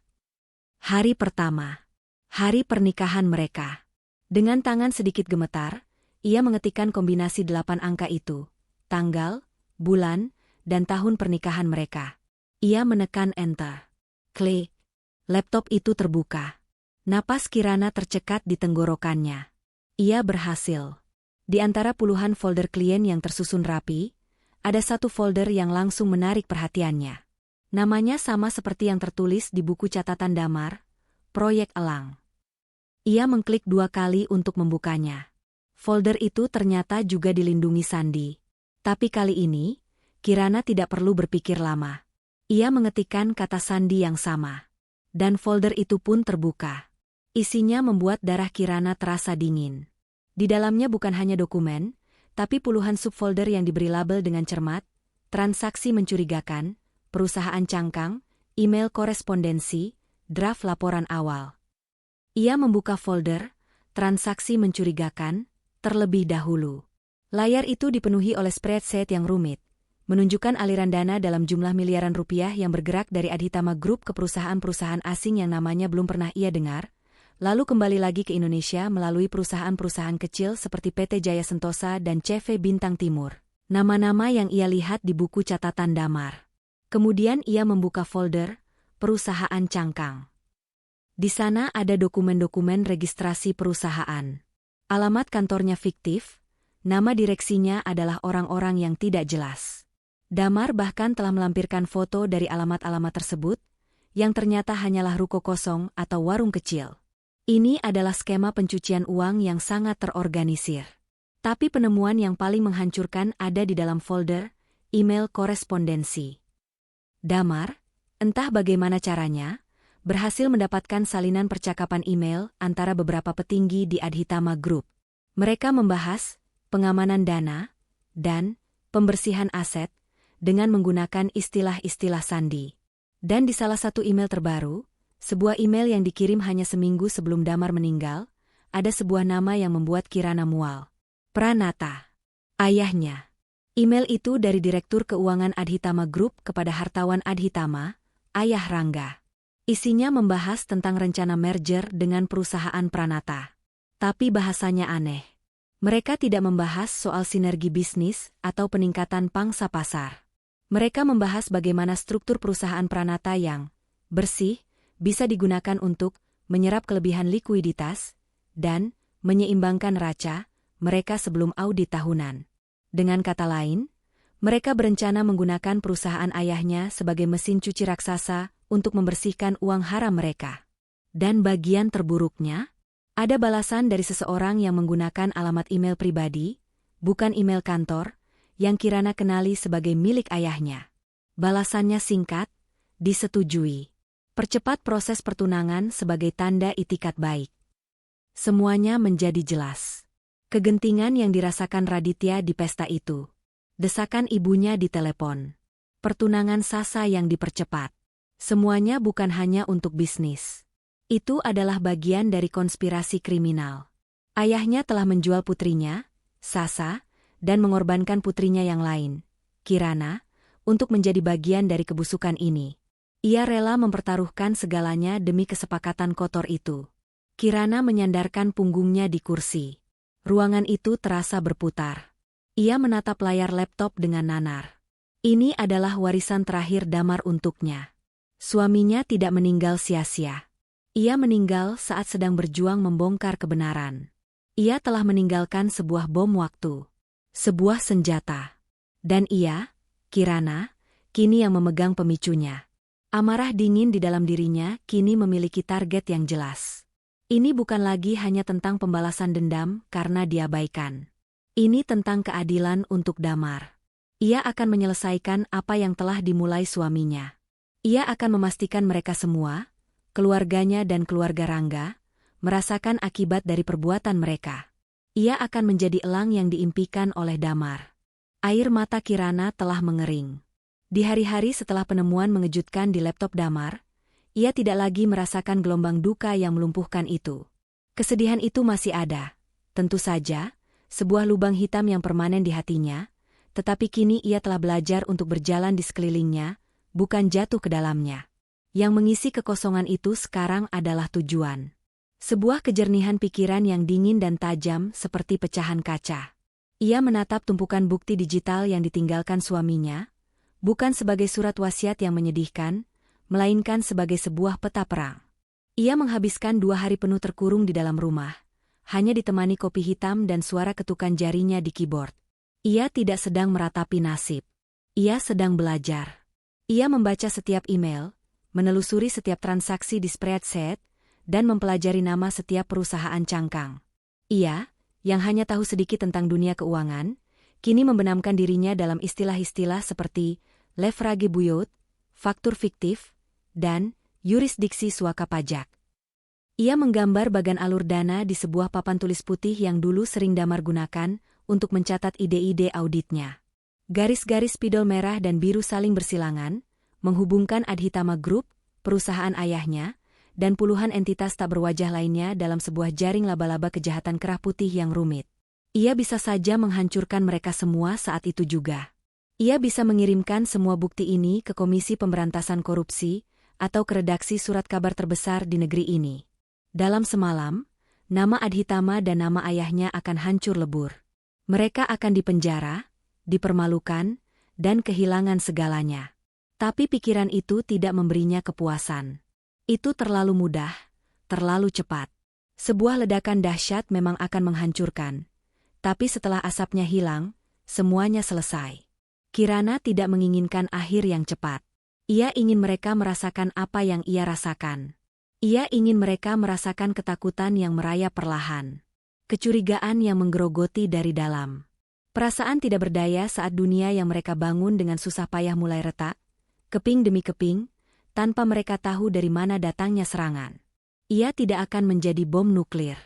Hari pertama. Hari pernikahan mereka. Dengan tangan sedikit gemetar, ia mengetikkan kombinasi 8 angka itu, tanggal, bulan, dan tahun pernikahan mereka. Ia menekan enter. Klik. Laptop itu terbuka. Napas Kirana tercekat di tenggorokannya. Ia berhasil. Di antara puluhan folder klien yang tersusun rapi, ada satu folder yang langsung menarik perhatiannya. Namanya sama seperti yang tertulis di buku catatan Damar, Proyek Elang. Ia mengklik 2 kali untuk membukanya. Folder itu ternyata juga dilindungi sandi. Tapi kali ini, Kirana tidak perlu berpikir lama. Ia mengetikkan kata sandi yang sama. Dan folder itu pun terbuka. Isinya membuat darah Kirana terasa dingin. Di dalamnya bukan hanya dokumen, tapi puluhan subfolder yang diberi label dengan cermat, transaksi mencurigakan, perusahaan cangkang, email korespondensi, draft laporan awal. Ia membuka folder, transaksi mencurigakan, terlebih dahulu. Layar itu dipenuhi oleh spreadsheet yang rumit, menunjukkan aliran dana dalam jumlah miliaran rupiah yang bergerak dari Adhitama Group ke perusahaan-perusahaan asing yang namanya belum pernah ia dengar, lalu kembali lagi ke Indonesia melalui perusahaan-perusahaan kecil seperti PT Jaya Sentosa dan CV Bintang Timur. Nama-nama yang ia lihat di buku catatan Damar. Kemudian ia membuka folder, perusahaan cangkang. Di sana ada dokumen-dokumen registrasi perusahaan. Alamat kantornya fiktif, nama direksinya adalah orang-orang yang tidak jelas. Damar bahkan telah melampirkan foto dari alamat-alamat tersebut, yang ternyata hanyalah ruko kosong atau warung kecil. Ini adalah skema pencucian uang yang sangat terorganisir. Tapi penemuan yang paling menghancurkan ada di dalam folder, email korespondensi. Damar, entah bagaimana caranya, berhasil mendapatkan salinan percakapan email antara beberapa petinggi di Adhitama Group. Mereka membahas pengamanan dana dan pembersihan aset dengan menggunakan istilah-istilah sandi. Dan di salah satu email terbaru, sebuah email yang dikirim hanya seminggu sebelum Damar meninggal, ada sebuah nama yang membuat Kirana mual. Pranata. Ayahnya. Email itu dari Direktur Keuangan Adhitama Group kepada hartawan Adhitama, ayah Rangga. Isinya membahas tentang rencana merger dengan perusahaan Pranata. Tapi bahasanya aneh. Mereka tidak membahas soal sinergi bisnis atau peningkatan pangsa pasar. Mereka membahas bagaimana struktur perusahaan Pranata yang bersih bisa digunakan untuk menyerap kelebihan likuiditas dan menyeimbangkan raca mereka sebelum audit tahunan. Dengan kata lain, mereka berencana menggunakan perusahaan ayahnya sebagai mesin cuci raksasa untuk membersihkan uang haram mereka. Dan bagian terburuknya, ada balasan dari seseorang yang menggunakan alamat email pribadi, bukan email kantor, yang Kirana kenali sebagai milik ayahnya. Balasannya singkat, disetujui. Percepat proses pertunangan sebagai tanda itikat baik. Semuanya menjadi jelas. Kegentingan yang dirasakan Raditya di pesta itu. Desakan ibunya di telepon. Pertunangan Sasa yang dipercepat. Semuanya bukan hanya untuk bisnis. Itu adalah bagian dari konspirasi kriminal. Ayahnya telah menjual putrinya, Sasa, dan mengorbankan putrinya yang lain, Kirana, untuk menjadi bagian dari kebusukan ini. Ia rela mempertaruhkan segalanya demi kesepakatan kotor itu. Kirana menyandarkan punggungnya di kursi. Ruangan itu terasa berputar. Ia menatap layar laptop dengan nanar. Ini adalah warisan terakhir Damar untuknya. Suaminya tidak meninggal sia-sia. Ia meninggal saat sedang berjuang membongkar kebenaran. Ia telah meninggalkan sebuah bom waktu. Sebuah senjata. Dan ia, Kirana, kini yang memegang pemicunya. Amarah dingin di dalam dirinya kini memiliki target yang jelas. Ini bukan lagi hanya tentang pembalasan dendam karena diabaikan. Ini tentang keadilan untuk Damar. Ia akan menyelesaikan apa yang telah dimulai suaminya. Ia akan memastikan mereka semua, keluarganya dan keluarga Rangga, merasakan akibat dari perbuatan mereka. Ia akan menjadi elang yang diimpikan oleh Damar. Air mata Kirana telah mengering. Di hari-hari setelah penemuan mengejutkan di laptop Damar, ia tidak lagi merasakan gelombang duka yang melumpuhkan itu. Kesedihan itu masih ada, tentu saja, sebuah lubang hitam yang permanen di hatinya, tetapi kini ia telah belajar untuk berjalan di sekelilingnya, bukan jatuh ke dalamnya. Yang mengisi kekosongan itu sekarang adalah tujuan. Sebuah kejernihan pikiran yang dingin dan tajam seperti pecahan kaca. Ia menatap tumpukan bukti digital yang ditinggalkan suaminya, bukan sebagai surat wasiat yang menyedihkan, melainkan sebagai sebuah peta perang. Ia menghabiskan 2 hari penuh terkurung di dalam rumah, hanya ditemani kopi hitam dan suara ketukan jarinya di keyboard. Ia tidak sedang meratapi nasib. Ia sedang belajar. Ia membaca setiap email, menelusuri setiap transaksi di spreadsheet, dan mempelajari nama setiap perusahaan cangkang. Ia, yang hanya tahu sedikit tentang dunia keuangan, kini membenamkan dirinya dalam istilah-istilah seperti leverage buyut, faktur fiktif, dan yurisdiksi suaka pajak. Ia menggambar bagan alur dana di sebuah papan tulis putih yang dulu sering Damar gunakan untuk mencatat ide-ide auditnya. Garis-garis spidol merah dan biru saling bersilangan, menghubungkan Adhitama Group, perusahaan ayahnya, dan puluhan entitas tak berwajah lainnya dalam sebuah jaring laba-laba kejahatan kerah putih yang rumit. Ia bisa saja menghancurkan mereka semua saat itu juga. Ia bisa mengirimkan semua bukti ini ke Komisi Pemberantasan Korupsi atau ke redaksi surat kabar terbesar di negeri ini. Dalam semalam, nama Adhitama dan nama ayahnya akan hancur lebur. Mereka akan dipenjara, dipermalukan, dan kehilangan segalanya. Tapi pikiran itu tidak memberinya kepuasan. Itu terlalu mudah, terlalu cepat. Sebuah ledakan dahsyat memang akan menghancurkan. Tapi setelah asapnya hilang, semuanya selesai. Kirana tidak menginginkan akhir yang cepat. Ia ingin mereka merasakan apa yang ia rasakan. Ia ingin mereka merasakan ketakutan yang merayap perlahan. Kecurigaan yang menggerogoti dari dalam. Perasaan tidak berdaya saat dunia yang mereka bangun dengan susah payah mulai retak, keping demi keping, tanpa mereka tahu dari mana datangnya serangan. Ia tidak akan menjadi bom nuklir.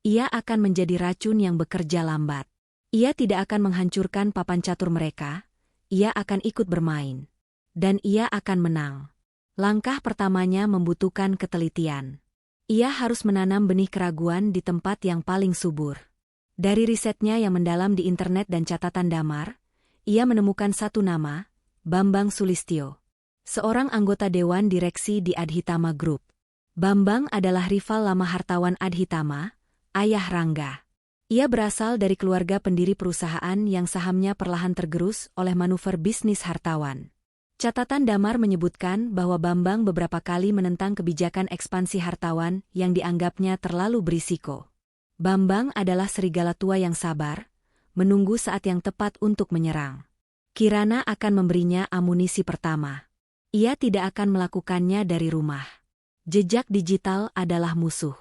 Ia akan menjadi racun yang bekerja lambat. Ia tidak akan menghancurkan papan catur mereka, ia akan ikut bermain. Dan ia akan menang. Langkah pertamanya membutuhkan ketelitian. Ia harus menanam benih keraguan di tempat yang paling subur. Dari risetnya yang mendalam di internet dan catatan Damar, ia menemukan satu nama, Bambang Sulistyo. Seorang anggota Dewan Direksi di Adhitama Group. Bambang adalah rival lama hartawan Adhitama, ayah Rangga. Ia berasal dari keluarga pendiri perusahaan yang sahamnya perlahan tergerus oleh manuver bisnis hartawan. Catatan Damar menyebutkan bahwa Bambang beberapa kali menentang kebijakan ekspansi hartawan yang dianggapnya terlalu berisiko. Bambang adalah serigala tua yang sabar, menunggu saat yang tepat untuk menyerang. Kirana akan memberinya amunisi pertama. Ia tidak akan melakukannya dari rumah. Jejak digital adalah musuh.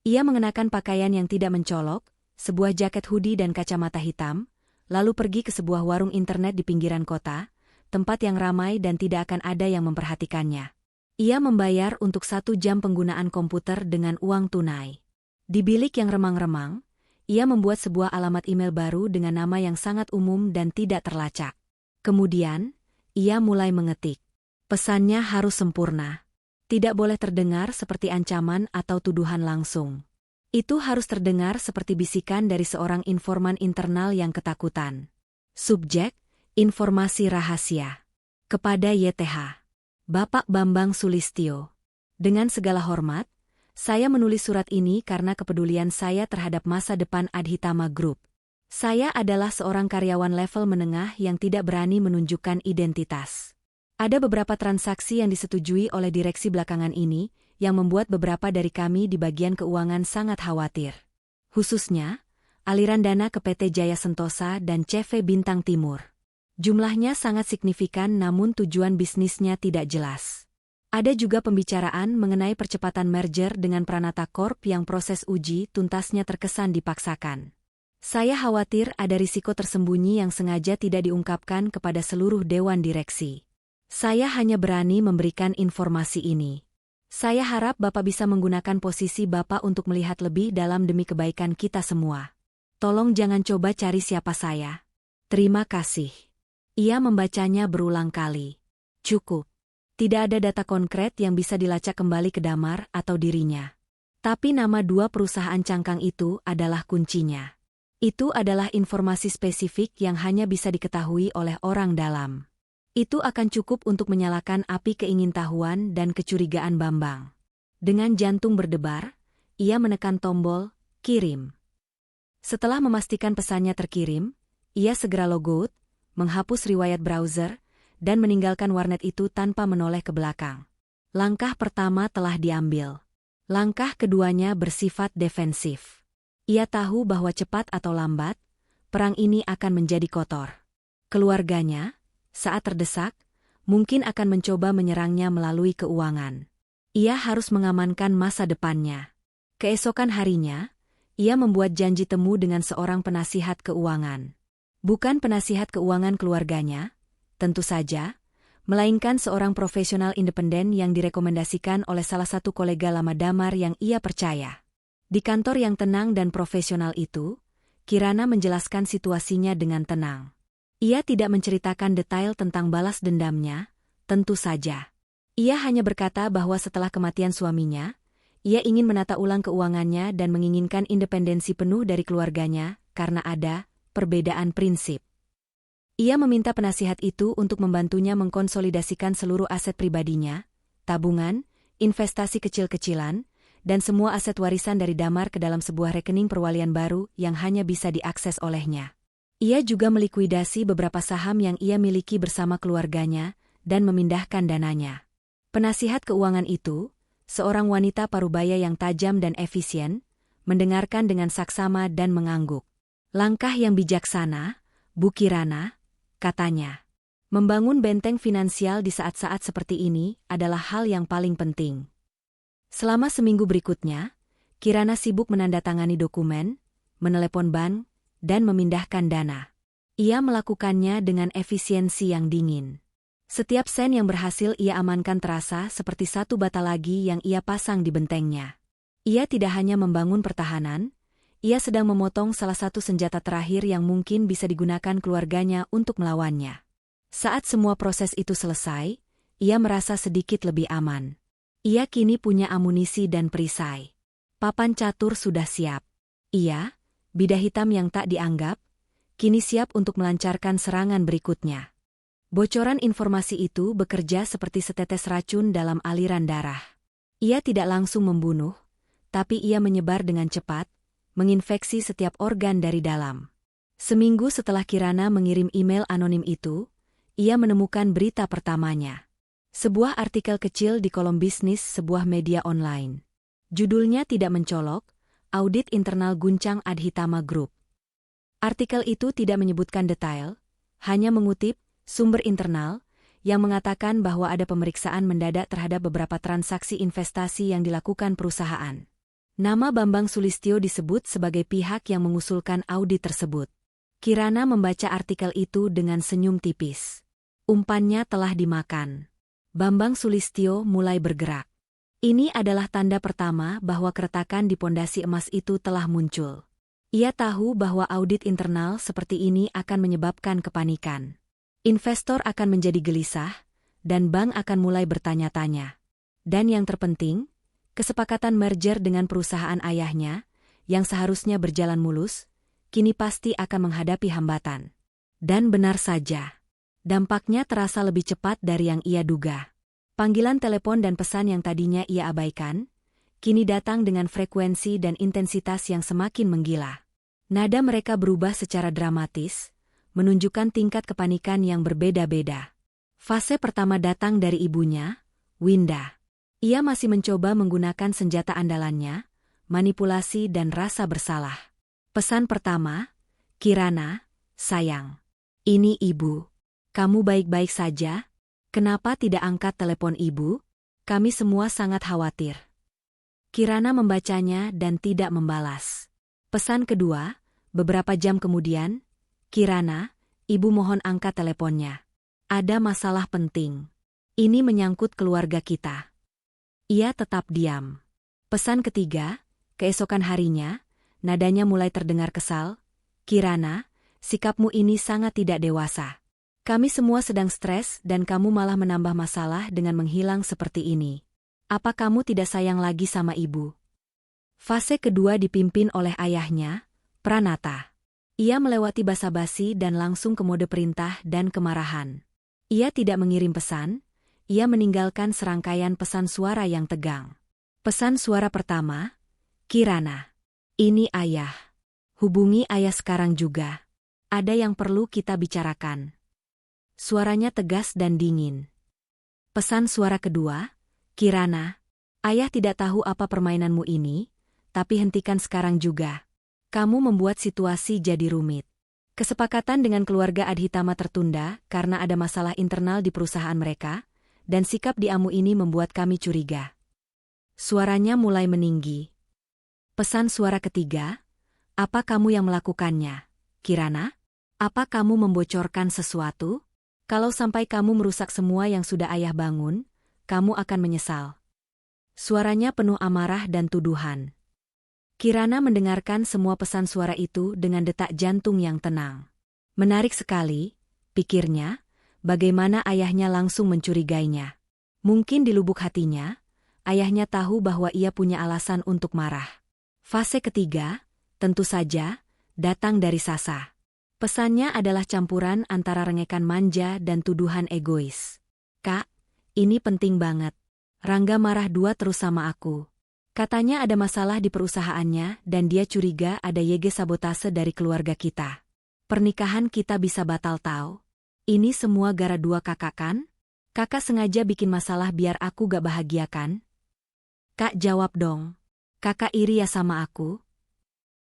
Ia mengenakan pakaian yang tidak mencolok, sebuah jaket hoodie dan kacamata hitam, lalu pergi ke sebuah warung internet di pinggiran kota, tempat yang ramai dan tidak akan ada yang memperhatikannya. Ia membayar untuk 1 jam penggunaan komputer dengan uang tunai. Di bilik yang remang-remang, ia membuat sebuah alamat email baru dengan nama yang sangat umum dan tidak terlacak. Kemudian, ia mulai mengetik. Pesannya harus sempurna. Tidak boleh terdengar seperti ancaman atau tuduhan langsung. Itu harus terdengar seperti bisikan dari seorang informan internal yang ketakutan. Subjek, informasi rahasia. Kepada YTH. Bapak Bambang Sulistyo. Dengan segala hormat, saya menulis surat ini karena kepedulian saya terhadap masa depan Adhitama Group. Saya adalah seorang karyawan level menengah yang tidak berani menunjukkan identitas. Ada beberapa transaksi yang disetujui oleh direksi belakangan ini, yang membuat beberapa dari kami di bagian keuangan sangat khawatir. Khususnya, aliran dana ke PT Jaya Sentosa dan CV Bintang Timur. Jumlahnya sangat signifikan namun tujuan bisnisnya tidak jelas. Ada juga pembicaraan mengenai percepatan merger dengan Pranata Corp yang proses uji tuntasnya terkesan dipaksakan. Saya khawatir ada risiko tersembunyi yang sengaja tidak diungkapkan kepada seluruh dewan direksi. Saya hanya berani memberikan informasi ini. Saya harap Bapak bisa menggunakan posisi Bapak untuk melihat lebih dalam demi kebaikan kita semua. Tolong jangan coba cari siapa saya. Terima kasih. Ia membacanya berulang kali. Cukup. Tidak ada data konkret yang bisa dilacak kembali ke Damar atau dirinya. Tapi nama 2 perusahaan cangkang itu adalah kuncinya. Itu adalah informasi spesifik yang hanya bisa diketahui oleh orang dalam. Itu akan cukup untuk menyalakan api keingintahuan dan kecurigaan Bambang. Dengan jantung berdebar, ia menekan tombol "kirim". Setelah memastikan pesannya terkirim, ia segera logout, menghapus riwayat browser, dan meninggalkan warnet itu tanpa menoleh ke belakang. Langkah pertama telah diambil. Langkah keduanya bersifat defensif. Ia tahu bahwa cepat atau lambat, perang ini akan menjadi kotor. Keluarganya, saat terdesak, mungkin akan mencoba menyerangnya melalui keuangan. Ia harus mengamankan masa depannya. Keesokan harinya, ia membuat janji temu dengan seorang penasihat keuangan. Bukan penasihat keuangan keluarganya, tentu saja, melainkan seorang profesional independen yang direkomendasikan oleh salah satu kolega lama damar yang ia percaya. Di kantor yang tenang dan profesional itu, Kirana menjelaskan situasinya dengan tenang. Ia tidak menceritakan detail tentang balas dendamnya, tentu saja. Ia hanya berkata bahwa setelah kematian suaminya, ia ingin menata ulang keuangannya dan menginginkan independensi penuh dari keluarganya karena ada perbedaan prinsip. Ia meminta penasihat itu untuk membantunya mengkonsolidasikan seluruh aset pribadinya, tabungan, investasi kecil-kecilan, dan semua aset warisan dari damar ke dalam sebuah rekening perwalian baru yang hanya bisa diakses olehnya. Ia juga melikuidasi beberapa saham yang ia miliki bersama keluarganya dan memindahkan dananya. Penasihat keuangan itu, seorang wanita parubaya yang tajam dan efisien, mendengarkan dengan saksama dan mengangguk. Langkah yang bijaksana, Bu Kirana, katanya. Membangun benteng finansial di saat-saat seperti ini adalah hal yang paling penting. Selama seminggu berikutnya, Kirana sibuk menandatangani dokumen, menelepon bank, dan memindahkan dana. Ia melakukannya dengan efisiensi yang dingin. Setiap sen yang berhasil ia amankan terasa seperti satu bata lagi yang ia pasang di bentengnya. Ia tidak hanya membangun pertahanan, ia sedang memotong salah satu senjata terakhir yang mungkin bisa digunakan keluarganya untuk melawannya. Saat semua proses itu selesai, ia merasa sedikit lebih aman. Ia kini punya amunisi dan perisai. Papan catur sudah siap. Ia, bida hitam yang tak dianggap, kini siap untuk melancarkan serangan berikutnya. Bocoran informasi itu bekerja seperti setetes racun dalam aliran darah. Ia tidak langsung membunuh, tapi ia menyebar dengan cepat, menginfeksi setiap organ dari dalam. Seminggu setelah Kirana mengirim email anonim itu, ia menemukan berita pertamanya. Sebuah artikel kecil di kolom bisnis sebuah media online. Judulnya tidak mencolok, Audit Internal Guncang Adhitama Group. Artikel itu tidak menyebutkan detail, hanya mengutip sumber internal yang mengatakan bahwa ada pemeriksaan mendadak terhadap beberapa transaksi investasi yang dilakukan perusahaan. Nama Bambang Sulistyo disebut sebagai pihak yang mengusulkan audit tersebut. Kirana membaca artikel itu dengan senyum tipis. Umpannya telah dimakan. Bambang Sulistyo mulai bergerak. Ini adalah tanda pertama bahwa keretakan di pondasi emas itu telah muncul. Ia tahu bahwa audit internal seperti ini akan menyebabkan kepanikan. Investor akan menjadi gelisah, dan bank akan mulai bertanya-tanya. Dan yang terpenting, kesepakatan merger dengan perusahaan ayahnya, yang seharusnya berjalan mulus, kini pasti akan menghadapi hambatan. Dan benar saja, dampaknya terasa lebih cepat dari yang ia duga. Panggilan telepon dan pesan yang tadinya ia abaikan, kini datang dengan frekuensi dan intensitas yang semakin menggila. Nada mereka berubah secara dramatis, menunjukkan tingkat kepanikan yang berbeda-beda. Fase pertama datang dari ibunya, Winda. Ia masih mencoba menggunakan senjata andalannya, manipulasi dan rasa bersalah. Pesan pertama, Kirana, sayang. Ini ibu. Kamu baik-baik saja? Kenapa tidak angkat telepon ibu? Kami semua sangat khawatir. Kirana membacanya dan tidak membalas. Pesan kedua, beberapa jam kemudian, Kirana, ibu mohon angkat teleponnya. Ada masalah penting. Ini menyangkut keluarga kita. Ia tetap diam. Pesan ketiga, keesokan harinya, nadanya mulai terdengar kesal. Kirana, sikapmu ini sangat tidak dewasa. Kami semua sedang stres dan kamu malah menambah masalah dengan menghilang seperti ini. Apa kamu tidak sayang lagi sama ibu? Fase kedua dipimpin oleh ayahnya, Pranata. Ia melewati basa-basi dan langsung ke mode perintah dan kemarahan. Ia tidak mengirim pesan, ia meninggalkan serangkaian pesan suara yang tegang. Pesan suara pertama, Kirana. Ini ayah. Hubungi ayah sekarang juga. Ada yang perlu kita bicarakan. Suaranya tegas dan dingin. Pesan suara kedua, Kirana. Ayah tidak tahu apa permainanmu ini, tapi hentikan sekarang juga. Kamu membuat situasi jadi rumit. Kesepakatan dengan keluarga Adhitama tertunda karena ada masalah internal di perusahaan mereka, dan sikap Diamu ini membuat kami curiga. Suaranya mulai meninggi. Pesan suara ketiga, apa kamu yang melakukannya, Kirana? Apa kamu membocorkan sesuatu? Kalau sampai kamu merusak semua yang sudah ayah bangun, kamu akan menyesal. Suaranya penuh amarah dan tuduhan. Kirana mendengarkan semua pesan suara itu dengan detak jantung yang tenang. Menarik sekali, pikirnya, bagaimana ayahnya langsung mencurigainya. Mungkin di lubuk hatinya, ayahnya tahu bahwa ia punya alasan untuk marah. Fase ketiga, tentu saja, datang dari Sasa. Pesannya adalah campuran antara rengekan manja dan tuduhan egois. Kak, ini penting banget. Rangga marah dua terus sama aku. Katanya ada masalah di perusahaannya dan dia curiga ada YG sabotase dari keluarga kita. Pernikahan kita bisa batal tahu. Ini semua gara dua kakak kan? Kakak sengaja bikin masalah biar aku gak bahagia kan? Kak jawab dong. Kakak iri ya sama aku?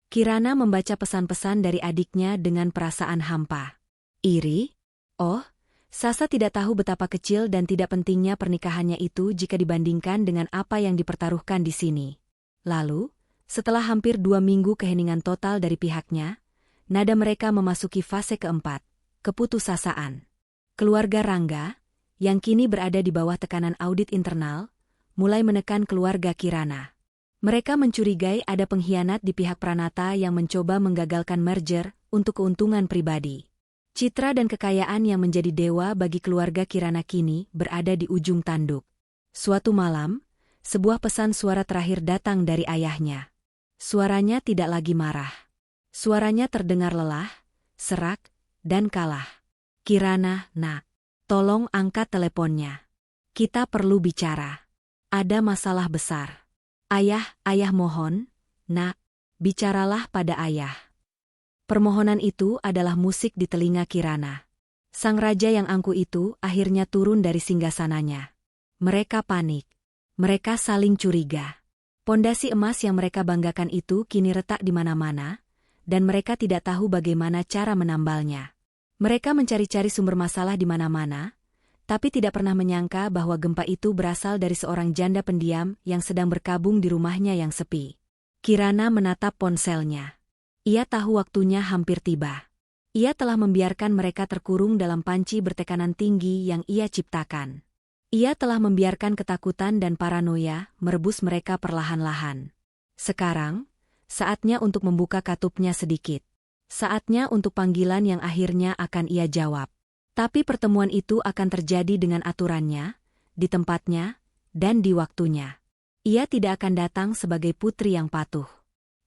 Kirana membaca pesan-pesan dari adiknya dengan perasaan hampa. Iri? Oh, Sasa tidak tahu betapa kecil dan tidak pentingnya pernikahannya itu jika dibandingkan dengan apa yang dipertaruhkan di sini. Lalu, setelah hampir 2 minggu keheningan total dari pihaknya, nada mereka memasuki fase keempat, keputusasaan. Keluarga Rangga, yang kini berada di bawah tekanan audit internal, mulai menekan keluarga Kirana. Mereka mencurigai ada pengkhianat di pihak Pranata yang mencoba menggagalkan merger untuk keuntungan pribadi. Citra dan kekayaan yang menjadi dewa bagi keluarga Kirana kini berada di ujung tanduk. Suatu malam, sebuah pesan suara terakhir datang dari ayahnya. Suaranya tidak lagi marah. Suaranya terdengar lelah, serak, dan kalah. Kirana, nak, tolong angkat teleponnya. Kita perlu bicara. Ada masalah besar. Ayah mohon, nak, bicaralah pada ayah. Permohonan itu adalah musik di telinga Kirana. Sang raja yang angkuh itu akhirnya turun dari singgasananya. Mereka panik. Mereka saling curiga. Pondasi emas yang mereka banggakan itu kini retak di mana-mana, dan mereka tidak tahu bagaimana cara menambalnya. Mereka mencari-cari sumber masalah di mana-mana, tapi tidak pernah menyangka bahwa gempa itu berasal dari seorang janda pendiam yang sedang berkabung di rumahnya yang sepi. Kirana menatap ponselnya. Ia tahu waktunya hampir tiba. Ia telah membiarkan mereka terkurung dalam panci bertekanan tinggi yang ia ciptakan. Ia telah membiarkan ketakutan dan paranoia merebus mereka perlahan-lahan. Sekarang, saatnya untuk membuka katupnya sedikit. Saatnya untuk panggilan yang akhirnya akan ia jawab. Tapi pertemuan itu akan terjadi dengan aturannya, di tempatnya, dan di waktunya. Ia tidak akan datang sebagai putri yang patuh.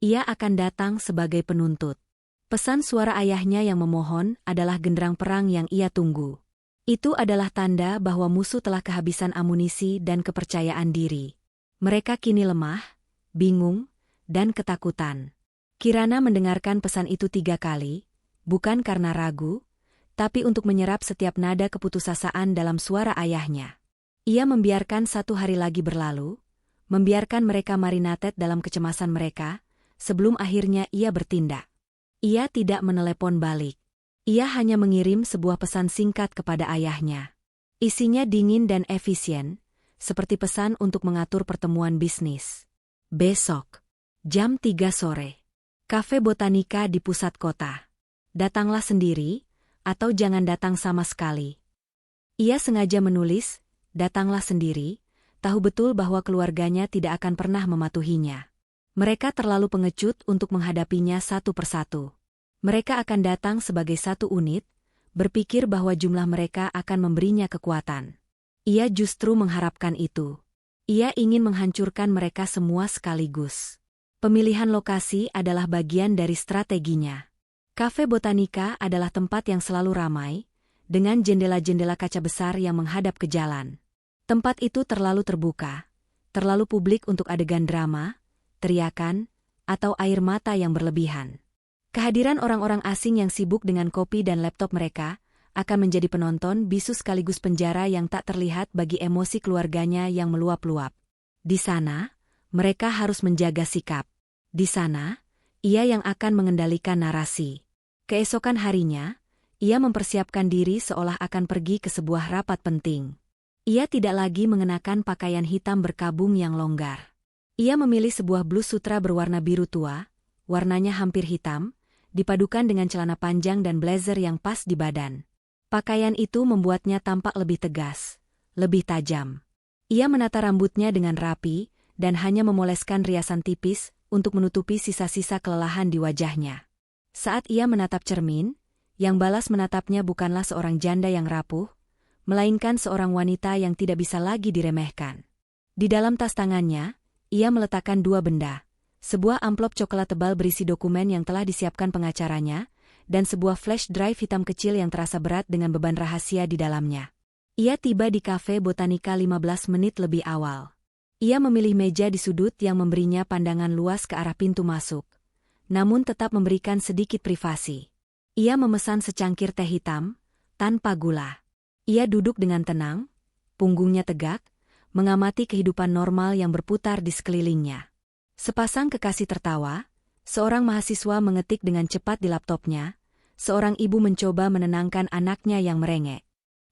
Ia akan datang sebagai penuntut. Pesan suara ayahnya yang memohon adalah genderang perang yang ia tunggu. Itu adalah tanda bahwa musuh telah kehabisan amunisi dan kepercayaan diri. Mereka kini lemah, bingung, dan ketakutan. Kirana mendengarkan pesan itu 3 kali, bukan karena ragu, tapi untuk menyerap setiap nada keputusasaan dalam suara ayahnya. Ia membiarkan 1 hari lagi berlalu, membiarkan mereka marinated dalam kecemasan mereka, sebelum akhirnya ia bertindak. Ia tidak menelepon balik. Ia hanya mengirim sebuah pesan singkat kepada ayahnya. Isinya dingin dan efisien, seperti pesan untuk mengatur pertemuan bisnis. Besok, jam 3 sore. Cafe Botanika di pusat kota. Datanglah sendiri, atau jangan datang sama sekali. Ia sengaja menulis, datanglah sendiri, tahu betul bahwa keluarganya tidak akan pernah mematuhinya. Mereka terlalu pengecut untuk menghadapinya satu persatu. Mereka akan datang sebagai satu unit, berpikir bahwa jumlah mereka akan memberinya kekuatan. Ia justru mengharapkan itu. Ia ingin menghancurkan mereka semua sekaligus. Pemilihan lokasi adalah bagian dari strateginya. Cafe Botanica adalah tempat yang selalu ramai, dengan jendela-jendela kaca besar yang menghadap ke jalan. Tempat itu terlalu terbuka, terlalu publik untuk adegan drama, teriakan, atau air mata yang berlebihan. Kehadiran orang-orang asing yang sibuk dengan kopi dan laptop mereka akan menjadi penonton bisu sekaligus penjara yang tak terlihat bagi emosi keluarganya yang meluap-luap. Di sana, mereka harus menjaga sikap. Di sana, ia yang akan mengendalikan narasi. Keesokan harinya, ia mempersiapkan diri seolah akan pergi ke sebuah rapat penting. Ia tidak lagi mengenakan pakaian hitam berkabung yang longgar. Ia memilih sebuah blus sutra berwarna biru tua, warnanya hampir hitam, dipadukan dengan celana panjang dan blazer yang pas di badan. Pakaian itu membuatnya tampak lebih tegas, lebih tajam. Ia menata rambutnya dengan rapi, dan hanya memoleskan riasan tipis untuk menutupi sisa-sisa kelelahan di wajahnya. Saat ia menatap cermin, yang balas menatapnya bukanlah seorang janda yang rapuh, melainkan seorang wanita yang tidak bisa lagi diremehkan. Di dalam tas tangannya, ia meletakkan dua benda, sebuah amplop coklat tebal berisi dokumen yang telah disiapkan pengacaranya, dan sebuah flash drive hitam kecil yang terasa berat dengan beban rahasia di dalamnya. Ia tiba di Cafe Botanica 15 menit lebih awal. Ia memilih meja di sudut yang memberinya pandangan luas ke arah pintu masuk, namun tetap memberikan sedikit privasi. Ia memesan secangkir teh hitam, tanpa gula. Ia duduk dengan tenang, punggungnya tegak, mengamati kehidupan normal yang berputar di sekelilingnya. Sepasang kekasih tertawa, seorang mahasiswa mengetik dengan cepat di laptopnya, seorang ibu mencoba menenangkan anaknya yang merengek.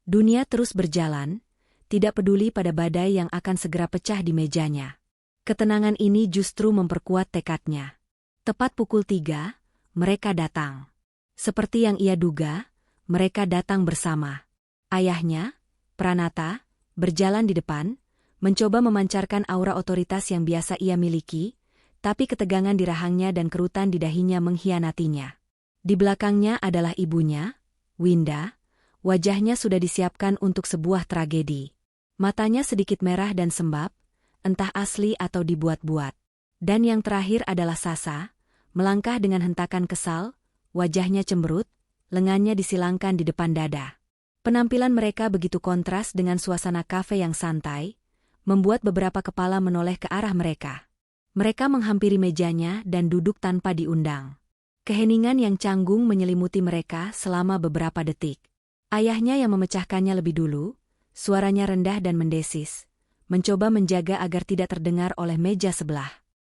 Dunia terus berjalan, tidak peduli pada badai yang akan segera pecah di mejanya. Ketenangan ini justru memperkuat tekadnya. Tepat pukul 3, mereka datang. Seperti yang ia duga, mereka datang bersama. Ayahnya, Pranata, berjalan di depan, mencoba memancarkan aura otoritas yang biasa ia miliki, tapi ketegangan di rahangnya dan kerutan di dahinya mengkhianatinya. Di belakangnya adalah ibunya, Winda, wajahnya sudah disiapkan untuk sebuah tragedi. Matanya sedikit merah dan sembab, entah asli atau dibuat-buat. Dan yang terakhir adalah Sasa, melangkah dengan hentakan kesal, wajahnya cemberut, lengannya disilangkan di depan dada. Penampilan mereka begitu kontras dengan suasana kafe yang santai, membuat beberapa kepala menoleh ke arah mereka. Mereka menghampiri mejanya dan duduk tanpa diundang. Keheningan yang canggung menyelimuti mereka selama beberapa detik. Ayahnya yang memecahkannya lebih dulu, suaranya rendah dan mendesis, mencoba menjaga agar tidak terdengar oleh meja sebelah.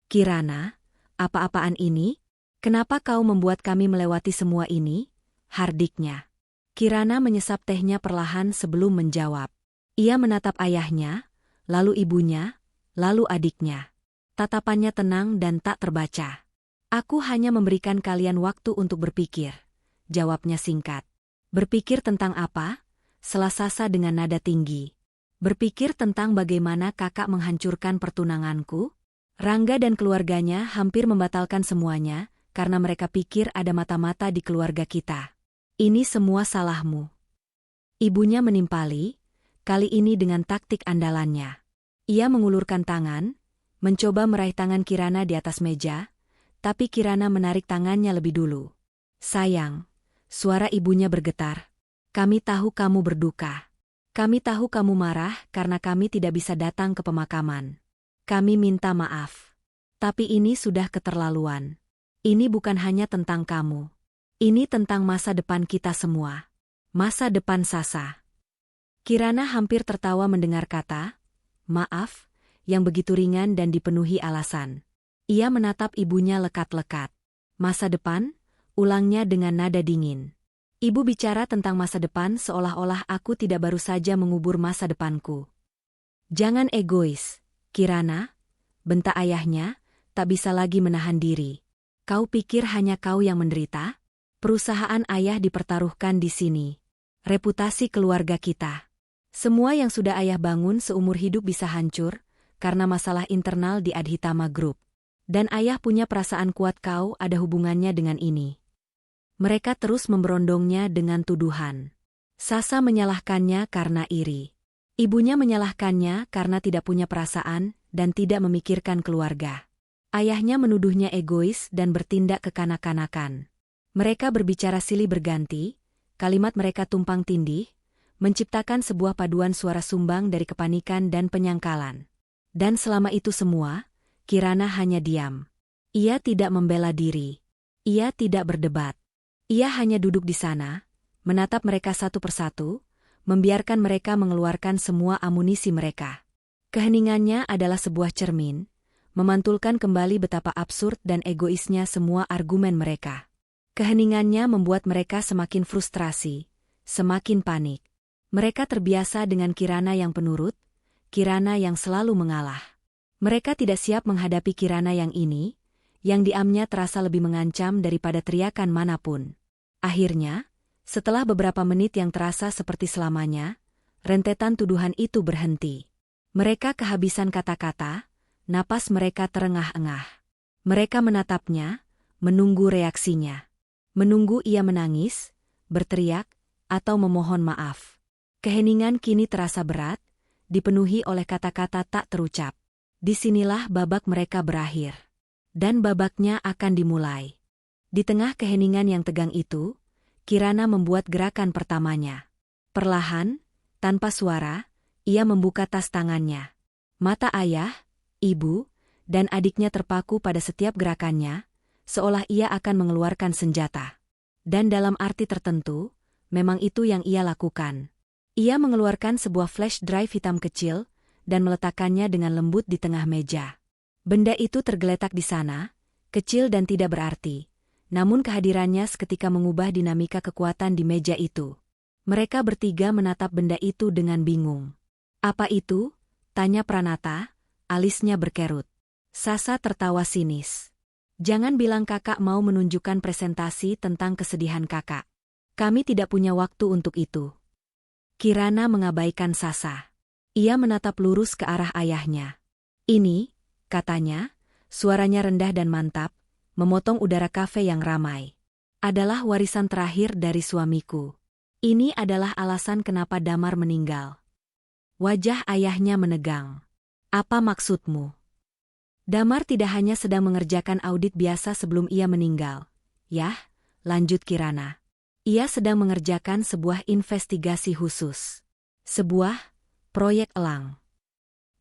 "Kirana, apa-apaan ini? Kenapa kau membuat kami melewati semua ini?" hardiknya. Kirana menyesap tehnya perlahan sebelum menjawab. Ia menatap ayahnya, lalu ibunya, lalu adiknya. Tatapannya tenang dan tak terbaca. "Aku hanya memberikan kalian waktu untuk berpikir," jawabnya singkat. "Berpikir tentang apa?" sela Sasa dengan nada tinggi. "Berpikir tentang bagaimana kakak menghancurkan pertunanganku?" Rangga dan keluarganya hampir membatalkan semuanya, karena mereka pikir ada mata-mata di keluarga kita. "Ini semua salahmu." Ibunya menimpali, kali ini dengan taktik andalannya. Ia mengulurkan tangan, mencoba meraih tangan Kirana di atas meja, tapi Kirana menarik tangannya lebih dulu. "Sayang," suara ibunya bergetar. "Kami tahu kamu berduka. Kami tahu kamu marah karena kami tidak bisa datang ke pemakaman. Kami minta maaf. Tapi ini sudah keterlaluan. Ini bukan hanya tentang kamu. Ini tentang masa depan kita semua. Masa depan Sasa." Kirana hampir tertawa mendengar kata, "maaf," yang begitu ringan dan dipenuhi alasan. Ia menatap ibunya lekat-lekat. "Masa depan?" ulangnya dengan nada dingin. "Ibu bicara tentang masa depan seolah-olah aku tidak baru saja mengubur masa depanku." "Jangan egois, Kirana," bentak ayahnya, tak bisa lagi menahan diri. "Kau pikir hanya kau yang menderita? Perusahaan ayah dipertaruhkan di sini. Reputasi keluarga kita. Semua yang sudah ayah bangun seumur hidup bisa hancur, karena masalah internal di Adhitama Group. Dan ayah punya perasaan kuat kau ada hubungannya dengan ini." Mereka terus memberondongnya dengan tuduhan. Sasa menyalahkannya karena iri. Ibunya menyalahkannya karena tidak punya perasaan dan tidak memikirkan keluarga. Ayahnya menuduhnya egois dan bertindak kekanak-kanakan. Mereka berbicara silih berganti, kalimat mereka tumpang tindih, menciptakan sebuah paduan suara sumbang dari kepanikan dan penyangkalan. Dan selama itu semua, Kirana hanya diam. Ia tidak membela diri. Ia tidak berdebat. Ia hanya duduk di sana, menatap mereka satu persatu, membiarkan mereka mengeluarkan semua amunisi mereka. Keheningannya adalah sebuah cermin, memantulkan kembali betapa absurd dan egoisnya semua argumen mereka. Keheningannya membuat mereka semakin frustrasi, semakin panik. Mereka terbiasa dengan Kirana yang penurut, Kirana yang selalu mengalah. Mereka tidak siap menghadapi Kirana yang ini, yang diamnya terasa lebih mengancam daripada teriakan manapun. Akhirnya, setelah beberapa menit yang terasa seperti selamanya, rentetan tuduhan itu berhenti. Mereka kehabisan kata-kata, napas mereka terengah-engah. Mereka menatapnya, menunggu reaksinya. Menunggu ia menangis, berteriak, atau memohon maaf. Keheningan kini terasa berat, dipenuhi oleh kata-kata tak terucap. Disinilah babak mereka berakhir. Dan babaknya akan dimulai. Di tengah keheningan yang tegang itu, Kirana membuat gerakan pertamanya. Perlahan, tanpa suara, ia membuka tas tangannya. Mata ayah, ibu, dan adiknya terpaku pada setiap gerakannya, seolah ia akan mengeluarkan senjata. Dan dalam arti tertentu, memang itu yang ia lakukan. Ia mengeluarkan sebuah flash drive hitam kecil, dan meletakkannya dengan lembut di tengah meja. Benda itu tergeletak di sana, kecil dan tidak berarti, namun kehadirannya seketika mengubah dinamika kekuatan di meja itu. Mereka bertiga menatap benda itu dengan bingung. "Apa itu?" tanya Pranata, alisnya berkerut. Sasa tertawa sinis. "Jangan bilang kakak mau menunjukkan presentasi tentang kesedihan kakak. Kami tidak punya waktu untuk itu." Kirana mengabaikan Sasa. Ia menatap lurus ke arah ayahnya. "Ini," katanya, suaranya rendah dan mantap, memotong udara kafe yang ramai. "Adalah warisan terakhir dari suamiku. Ini adalah alasan kenapa Damar meninggal." Wajah ayahnya menegang. "Apa maksudmu?" "Damar tidak hanya sedang mengerjakan audit biasa sebelum ia meninggal. Yah," lanjut Kirana. "Ia sedang mengerjakan sebuah investigasi khusus. Sebuah proyek elang.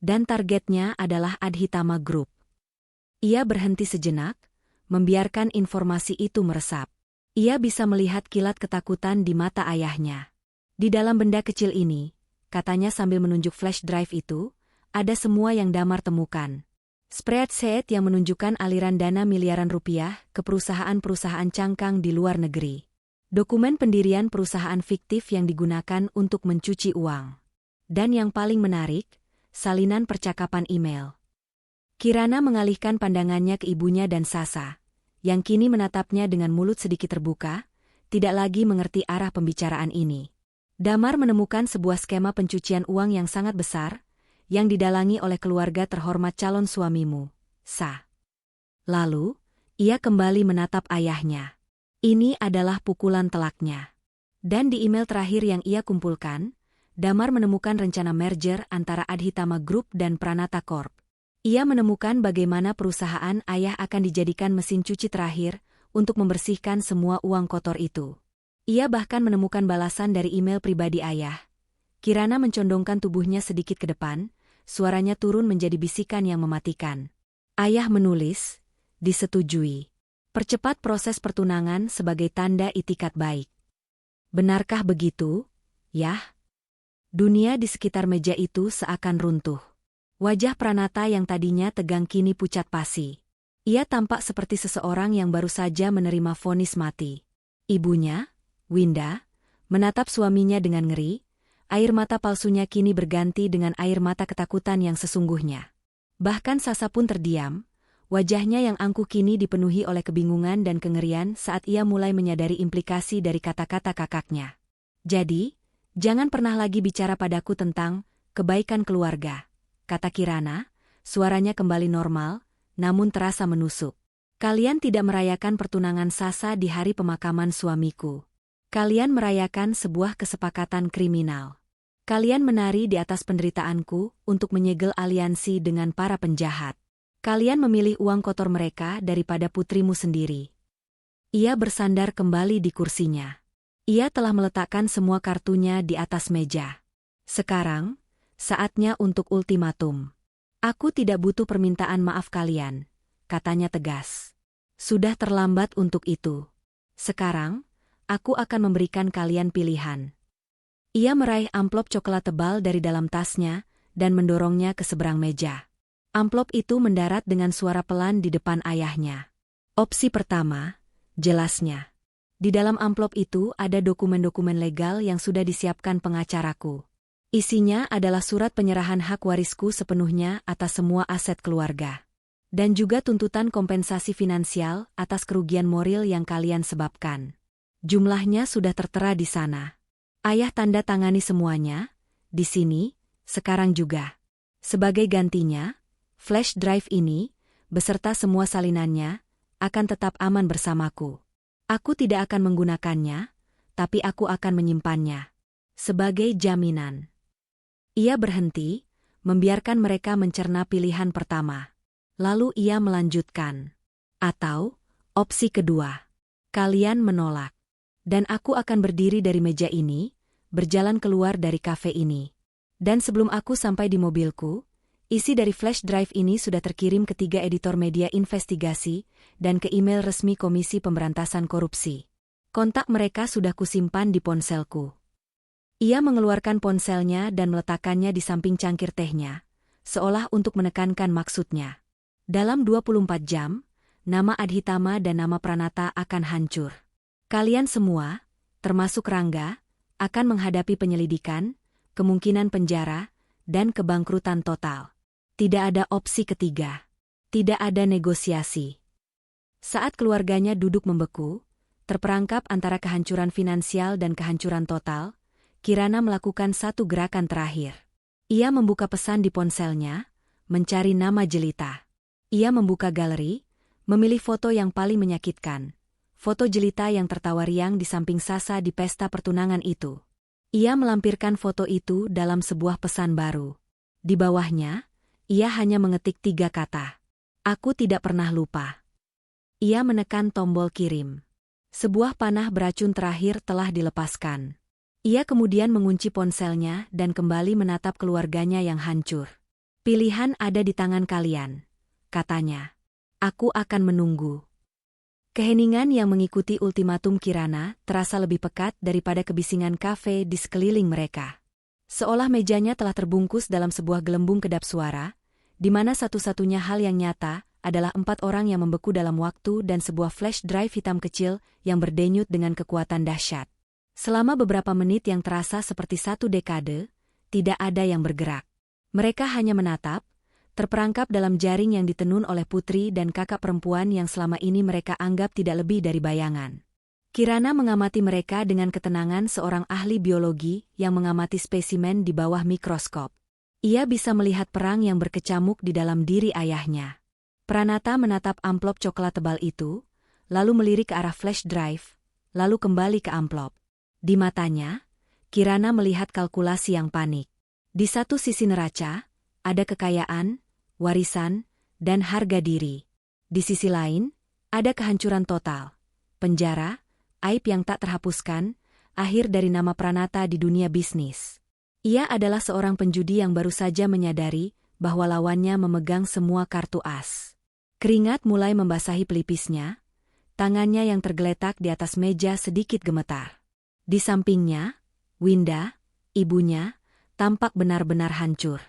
Dan targetnya adalah Adhitama Group." Ia berhenti sejenak, membiarkan informasi itu meresap. Ia bisa melihat kilat ketakutan di mata ayahnya. "Di dalam benda kecil ini," katanya sambil menunjuk flash drive itu, "ada semua yang Damar temukan. Spreadsheet yang menunjukkan aliran dana miliaran rupiah ke perusahaan-perusahaan cangkang di luar negeri. Dokumen pendirian perusahaan fiktif yang digunakan untuk mencuci uang. Dan yang paling menarik, salinan percakapan email." Kirana mengalihkan pandangannya ke ibunya dan Sasa, yang kini menatapnya dengan mulut sedikit terbuka, tidak lagi mengerti arah pembicaraan ini. "Damar menemukan sebuah skema pencucian uang yang sangat besar, yang didalangi oleh keluarga terhormat calon suamimu, Sa." Lalu, ia kembali menatap ayahnya. Ini adalah pukulan telaknya. Dan di email terakhir yang ia kumpulkan, Damar menemukan rencana merger antara Adhitama Group dan Pranata Corp. Ia menemukan bagaimana perusahaan ayah akan dijadikan mesin cuci terakhir untuk membersihkan semua uang kotor itu. Ia bahkan menemukan balasan dari email pribadi ayah. Kirana mencondongkan tubuhnya sedikit ke depan, suaranya turun menjadi bisikan yang mematikan. "Ayah menulis, disetujui. Percepat proses pertunangan sebagai tanda itikat baik. Benarkah begitu, Yah?" Dunia di sekitar meja itu seakan runtuh. Wajah Pranata yang tadinya tegang kini pucat pasi. Ia tampak seperti seseorang yang baru saja menerima vonis mati. Ibunya, Winda, menatap suaminya dengan ngeri, air mata palsunya kini berganti dengan air mata ketakutan yang sesungguhnya. Bahkan Sasa pun terdiam, wajahnya yang angkuh kini dipenuhi oleh kebingungan dan kengerian saat ia mulai menyadari implikasi dari kata-kata kakaknya. "Jadi, jangan pernah lagi bicara padaku tentang kebaikan keluarga," kata Kirana, suaranya kembali normal, namun terasa menusuk. "Kalian tidak merayakan pertunangan Sasa di hari pemakaman suamiku. Kalian merayakan sebuah kesepakatan kriminal. Kalian menari di atas penderitaanku untuk menyegel aliansi dengan para penjahat. Kalian memilih uang kotor mereka daripada putrimu sendiri. Ia bersandar kembali di kursinya. Ia telah meletakkan semua kartunya di atas meja. Sekarang, saatnya untuk ultimatum. Aku tidak butuh permintaan maaf kalian, katanya tegas. Sudah terlambat untuk itu. Sekarang, aku akan memberikan kalian pilihan. Ia meraih amplop coklat tebal dari dalam tasnya dan mendorongnya ke seberang meja. Amplop itu mendarat dengan suara pelan di depan ayahnya. Opsi pertama, jelasnya. Di dalam amplop itu ada dokumen-dokumen legal yang sudah disiapkan pengacaraku. Isinya adalah surat penyerahan hak warisku sepenuhnya atas semua aset keluarga. Dan juga tuntutan kompensasi finansial atas kerugian moral yang kalian sebabkan. Jumlahnya sudah tertera di sana. Ayah tanda tangani semuanya, di sini, sekarang juga. Sebagai gantinya, flash drive ini, beserta semua salinannya, akan tetap aman bersamaku. Aku tidak akan menggunakannya, tapi aku akan menyimpannya. Sebagai jaminan. Ia berhenti, membiarkan mereka mencerna pilihan pertama. Lalu ia melanjutkan. Atau, opsi kedua. Kalian menolak. Dan aku akan berdiri dari meja ini, berjalan keluar dari kafe ini. Dan sebelum aku sampai di mobilku, isi dari flash drive ini sudah terkirim ke 3 editor media investigasi dan ke email resmi Komisi Pemberantasan Korupsi. Kontak mereka sudah kusimpan di ponselku. Ia mengeluarkan ponselnya dan meletakkannya di samping cangkir tehnya, seolah untuk menekankan maksudnya. Dalam 24 jam, nama Adhitama dan nama Pranata akan hancur. Kalian semua, termasuk Rangga, akan menghadapi penyelidikan, kemungkinan penjara, dan kebangkrutan total. Tidak ada opsi ketiga. Tidak ada negosiasi. Saat keluarganya duduk membeku, terperangkap antara kehancuran finansial dan kehancuran total, Kirana melakukan satu gerakan terakhir. Ia membuka pesan di ponselnya, mencari nama jelita. Ia membuka galeri, memilih foto yang paling menyakitkan. Foto jelita yang tertawa riang di samping Sasa di pesta pertunangan itu. Ia melampirkan foto itu dalam sebuah pesan baru. Di bawahnya, ia hanya mengetik 3 kata. Aku tidak pernah lupa. Ia menekan tombol kirim. Sebuah panah beracun terakhir telah dilepaskan. Ia kemudian mengunci ponselnya dan kembali menatap keluarganya yang hancur. Pilihan ada di tangan kalian, katanya. Aku akan menunggu. Keheningan yang mengikuti ultimatum Kirana terasa lebih pekat daripada kebisingan kafe di sekeliling mereka. Seolah mejanya telah terbungkus dalam sebuah gelembung kedap suara, di mana satu-satunya hal yang nyata adalah 4 orang yang membeku dalam waktu dan sebuah flash drive hitam kecil yang berdenyut dengan kekuatan dahsyat. Selama beberapa menit yang terasa seperti 1 dekade, tidak ada yang bergerak. Mereka hanya menatap, terperangkap dalam jaring yang ditenun oleh putri dan kakak perempuan yang selama ini mereka anggap tidak lebih dari bayangan. Kirana mengamati mereka dengan ketenangan seorang ahli biologi yang mengamati spesimen di bawah mikroskop. Ia bisa melihat perang yang berkecamuk di dalam diri ayahnya. Pranata menatap amplop coklat tebal itu, lalu melirik ke arah flash drive, lalu kembali ke amplop. Di matanya, Kirana melihat kalkulasi yang panik. Di satu sisi neraca, ada kekayaan, warisan, dan harga diri. Di sisi lain, ada kehancuran total, penjara, aib yang tak terhapuskan, akhir dari nama Pranata di dunia bisnis. Ia adalah seorang penjudi yang baru saja menyadari bahwa lawannya memegang semua kartu as. Keringat mulai membasahi pelipisnya, tangannya yang tergeletak di atas meja sedikit gemetar. Di sampingnya, Winda, ibunya, tampak benar-benar hancur.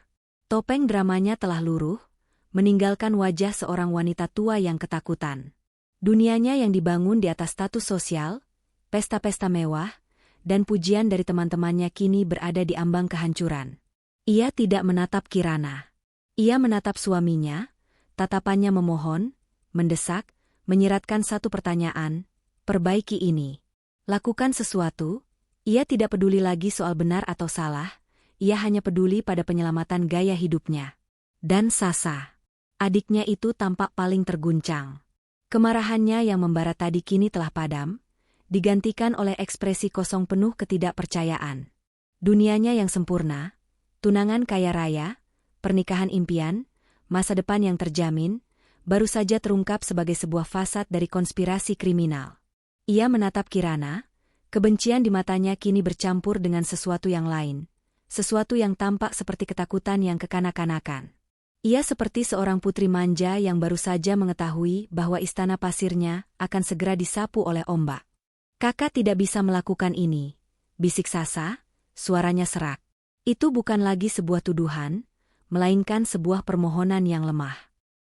Topeng dramanya telah luruh, meninggalkan wajah seorang wanita tua yang ketakutan. Dunianya yang dibangun di atas status sosial, pesta-pesta mewah, dan pujian dari teman-temannya kini berada di ambang kehancuran. Ia tidak menatap Kirana. Ia menatap suaminya, tatapannya memohon, mendesak, menyiratkan satu pertanyaan, perbaiki ini. Lakukan sesuatu, ia tidak peduli lagi soal benar atau salah, ia hanya peduli pada penyelamatan gaya hidupnya. Dan Sasa, adiknya itu tampak paling terguncang. Kemarahannya yang membara tadi kini telah padam, digantikan oleh ekspresi kosong penuh ketidakpercayaan. Dunianya yang sempurna, tunangan kaya raya, pernikahan impian, masa depan yang terjamin, baru saja terungkap sebagai sebuah fasad dari konspirasi kriminal. Ia menatap Kirana, kebencian di matanya kini bercampur dengan sesuatu yang lain. Sesuatu yang tampak seperti ketakutan yang kekanak-kanakan. Ia seperti seorang putri manja yang baru saja mengetahui bahwa istana pasirnya akan segera disapu oleh ombak. Kakak tidak bisa melakukan ini, bisik Sasa, suaranya serak. Itu bukan lagi sebuah tuduhan, melainkan sebuah permohonan yang lemah.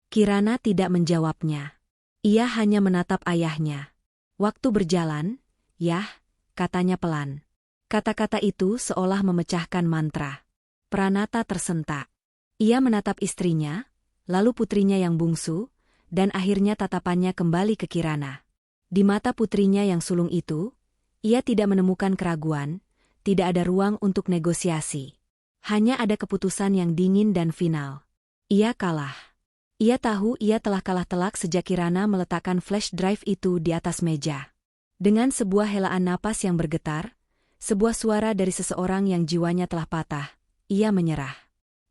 Kirana tidak menjawabnya. Ia hanya menatap ayahnya. Waktu berjalan, "Yah," katanya pelan. Kata-kata itu seolah memecahkan mantra. Pranata tersentak. Ia menatap istrinya, lalu putrinya yang bungsu, dan akhirnya tatapannya kembali ke Kirana. Di mata putrinya yang sulung itu, ia tidak menemukan keraguan, tidak ada ruang untuk negosiasi. Hanya ada keputusan yang dingin dan final. Ia kalah. Ia tahu ia telah kalah telak sejak Kirana meletakkan flash drive itu di atas meja. Dengan sebuah helaan napas yang bergetar, sebuah suara dari seseorang yang jiwanya telah patah, ia menyerah.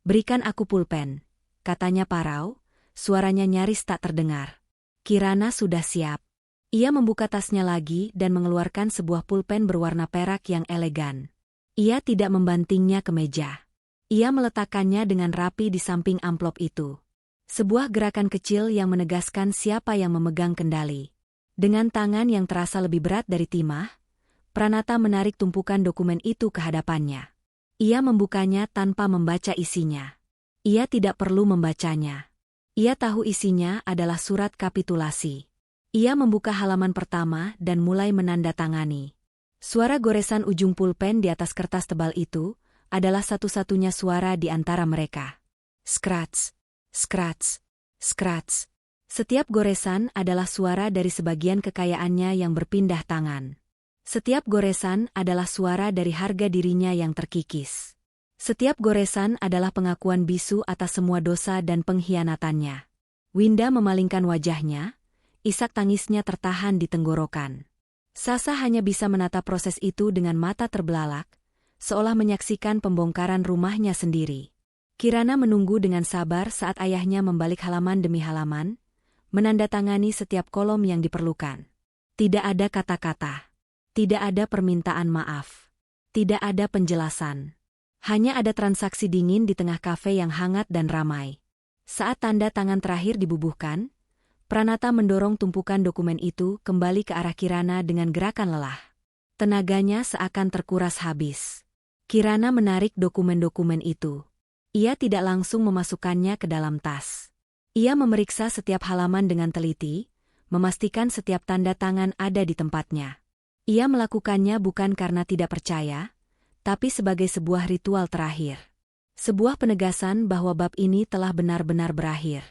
"Berikan aku pulpen," katanya parau, suaranya nyaris tak terdengar. Kirana sudah siap. Ia membuka tasnya lagi dan mengeluarkan sebuah pulpen berwarna perak yang elegan. Ia tidak membantingnya ke meja. Ia meletakkannya dengan rapi di samping amplop itu. Sebuah gerakan kecil yang menegaskan siapa yang memegang kendali. Dengan tangan yang terasa lebih berat dari timah, Pranata menarik tumpukan dokumen itu ke hadapannya. Ia membukanya tanpa membaca isinya. Ia tidak perlu membacanya. Ia tahu isinya adalah surat kapitulasi. Ia membuka halaman pertama dan mulai menandatangani. Suara goresan ujung pulpen di atas kertas tebal itu adalah satu-satunya suara di antara mereka. Scratch, scratch, scratch. Setiap goresan adalah suara dari sebagian kekayaannya yang berpindah tangan. Setiap goresan adalah suara dari harga dirinya yang terkikis. Setiap goresan adalah pengakuan bisu atas semua dosa dan pengkhianatannya. Winda memalingkan wajahnya. Isak tangisnya tertahan di tenggorokan. Sasa hanya bisa menatap proses itu dengan mata terbelalak, seolah menyaksikan pembongkaran rumahnya sendiri. Kirana menunggu dengan sabar saat ayahnya membalik halaman demi halaman, menandatangani setiap kolom yang diperlukan. Tidak ada kata-kata. Tidak ada permintaan maaf. Tidak ada penjelasan. Hanya ada transaksi dingin di tengah kafe yang hangat dan ramai. Saat tanda tangan terakhir dibubuhkan, Pranata mendorong tumpukan dokumen itu kembali ke arah Kirana dengan gerakan lelah. Tenaganya seakan terkuras habis. Kirana menarik dokumen-dokumen itu. Ia tidak langsung memasukkannya ke dalam tas. Ia memeriksa setiap halaman dengan teliti, memastikan setiap tanda tangan ada di tempatnya. Ia melakukannya bukan karena tidak percaya, tapi sebagai sebuah ritual terakhir. Sebuah penegasan bahwa bab ini telah benar-benar berakhir.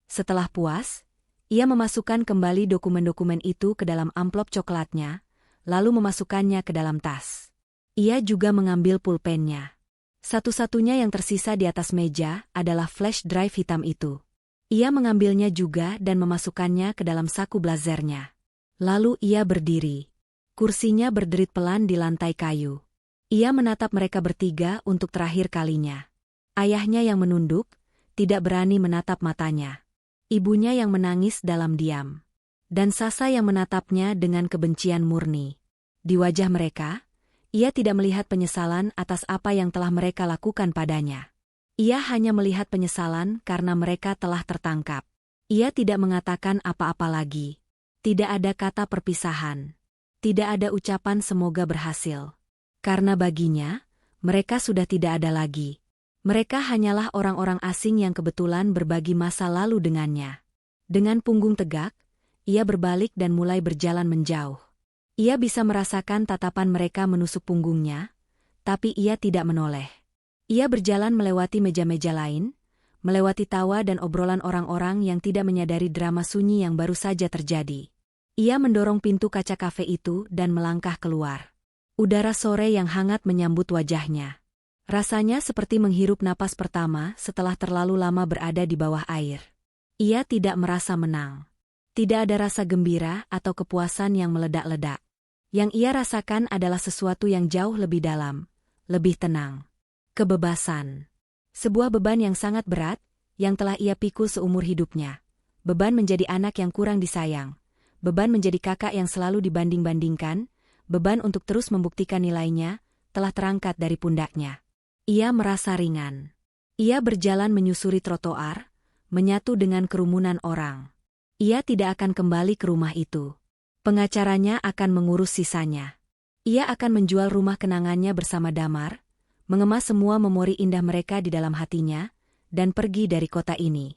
Setelah puas, ia memasukkan kembali dokumen-dokumen itu ke dalam amplop coklatnya, lalu memasukkannya ke dalam tas. Ia juga mengambil pulpennya. Satu-satunya yang tersisa di atas meja adalah flash drive hitam itu. Ia mengambilnya juga dan memasukkannya ke dalam saku blazernya. Lalu ia berdiri. Kursinya berderit pelan di lantai kayu. Ia menatap mereka bertiga untuk terakhir kalinya. Ayahnya yang menunduk, tidak berani menatap matanya. Ibunya yang menangis dalam diam. Dan Sasa yang menatapnya dengan kebencian murni. Di wajah mereka, ia tidak melihat penyesalan atas apa yang telah mereka lakukan padanya. Ia hanya melihat penyesalan karena mereka telah tertangkap. Ia tidak mengatakan apa-apa lagi. Tidak ada kata perpisahan. Tidak ada ucapan semoga berhasil. Karena baginya, mereka sudah tidak ada lagi. Mereka hanyalah orang-orang asing yang kebetulan berbagi masa lalu dengannya. Dengan punggung tegak, ia berbalik dan mulai berjalan menjauh. Ia bisa merasakan tatapan mereka menusuk punggungnya, tapi ia tidak menoleh. Ia berjalan melewati meja-meja lain, melewati tawa dan obrolan orang-orang yang tidak menyadari drama sunyi yang baru saja terjadi. Ia mendorong pintu kaca kafe itu dan melangkah keluar. Udara sore yang hangat menyambut wajahnya. Rasanya seperti menghirup napas pertama setelah terlalu lama berada di bawah air. Ia tidak merasa menang. Tidak ada rasa gembira atau kepuasan yang meledak-ledak. Yang ia rasakan adalah sesuatu yang jauh lebih dalam, lebih tenang. Kebebasan. Sebuah beban yang sangat berat, yang telah ia pikul seumur hidupnya. Beban menjadi anak yang kurang disayang. beban menjadi kakak yang selalu dibanding-bandingkan, beban untuk terus membuktikan nilainya, telah terangkat dari pundaknya. Ia merasa ringan. Ia berjalan menyusuri trotoar, menyatu dengan kerumunan orang. Ia tidak akan kembali ke rumah itu. Pengacaranya akan mengurus sisanya. Ia akan menjual rumah kenangannya bersama Damar, mengemas semua memori indah mereka di dalam hatinya, dan pergi dari kota ini.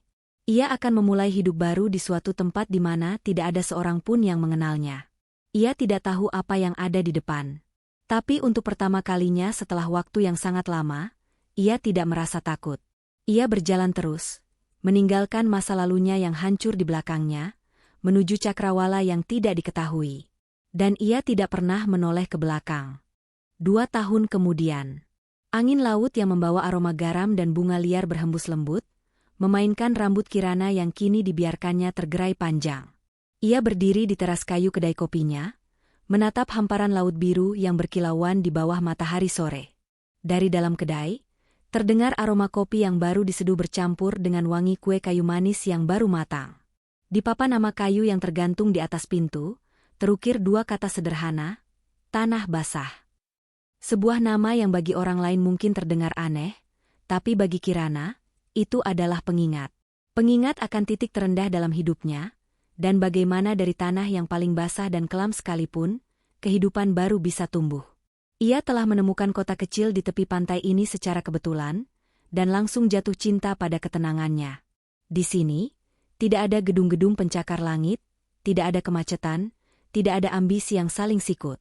Ia akan memulai hidup baru di suatu tempat di mana tidak ada seorang pun yang mengenalnya. Ia tidak tahu apa yang ada di depan. Tapi untuk pertama kalinya setelah waktu yang sangat lama, ia tidak merasa takut. Ia berjalan terus, meninggalkan masa lalunya yang hancur di belakangnya, menuju cakrawala yang tidak diketahui. Dan ia tidak pernah menoleh ke belakang. 2 tahun kemudian, angin laut yang membawa aroma garam dan bunga liar berhembus lembut, memainkan rambut Kirana yang kini dibiarkannya tergerai panjang. Ia berdiri di teras kayu kedai kopinya, menatap hamparan laut biru yang berkilauan di bawah matahari sore. Dari dalam kedai, terdengar aroma kopi yang baru diseduh bercampur dengan wangi kue kayu manis yang baru matang. Di papan nama kayu yang tergantung di atas pintu, terukir 2 kata sederhana, tanah basah. Sebuah nama yang bagi orang lain mungkin terdengar aneh, tapi bagi Kirana, itu adalah pengingat. Pengingat akan titik terendah dalam hidupnya, dan bagaimana dari tanah yang paling basah dan kelam sekalipun, kehidupan baru bisa tumbuh. Ia telah menemukan kota kecil di tepi pantai ini secara kebetulan, dan langsung jatuh cinta pada ketenangannya. Di sini, tidak ada gedung-gedung pencakar langit, tidak ada kemacetan, tidak ada ambisi yang saling sikut.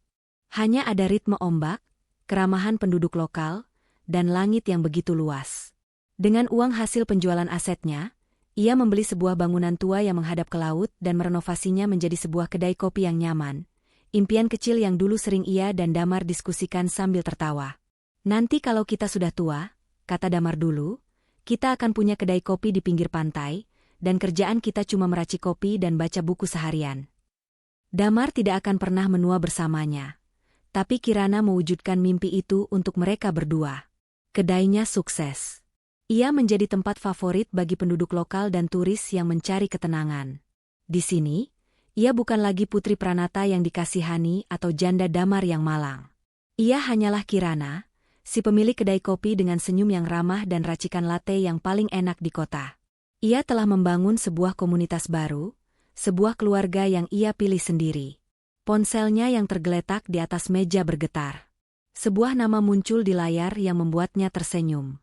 Hanya ada ritme ombak, keramahan penduduk lokal, dan langit yang begitu luas. Dengan uang hasil penjualan asetnya, ia membeli sebuah bangunan tua yang menghadap ke laut dan merenovasinya menjadi sebuah kedai kopi yang nyaman. Impian kecil yang dulu sering ia dan Damar diskusikan sambil tertawa. Nanti kalau kita sudah tua, kata Damar dulu, kita akan punya kedai kopi di pinggir pantai, dan kerjaan kita cuma meracik kopi dan baca buku seharian. Damar tidak akan pernah menua bersamanya. Tapi Kirana mewujudkan mimpi itu untuk mereka berdua. Kedainya sukses. Ia menjadi tempat favorit bagi penduduk lokal dan turis yang mencari ketenangan. Di sini, ia bukan lagi putri Pranata yang dikasihani atau janda Damar yang malang. Ia hanyalah Kirana, si pemilik kedai kopi dengan senyum yang ramah dan racikan latte yang paling enak di kota. Ia telah membangun sebuah komunitas baru, sebuah keluarga yang ia pilih sendiri. Ponselnya yang tergeletak di atas meja bergetar. Sebuah nama muncul di layar yang membuatnya tersenyum.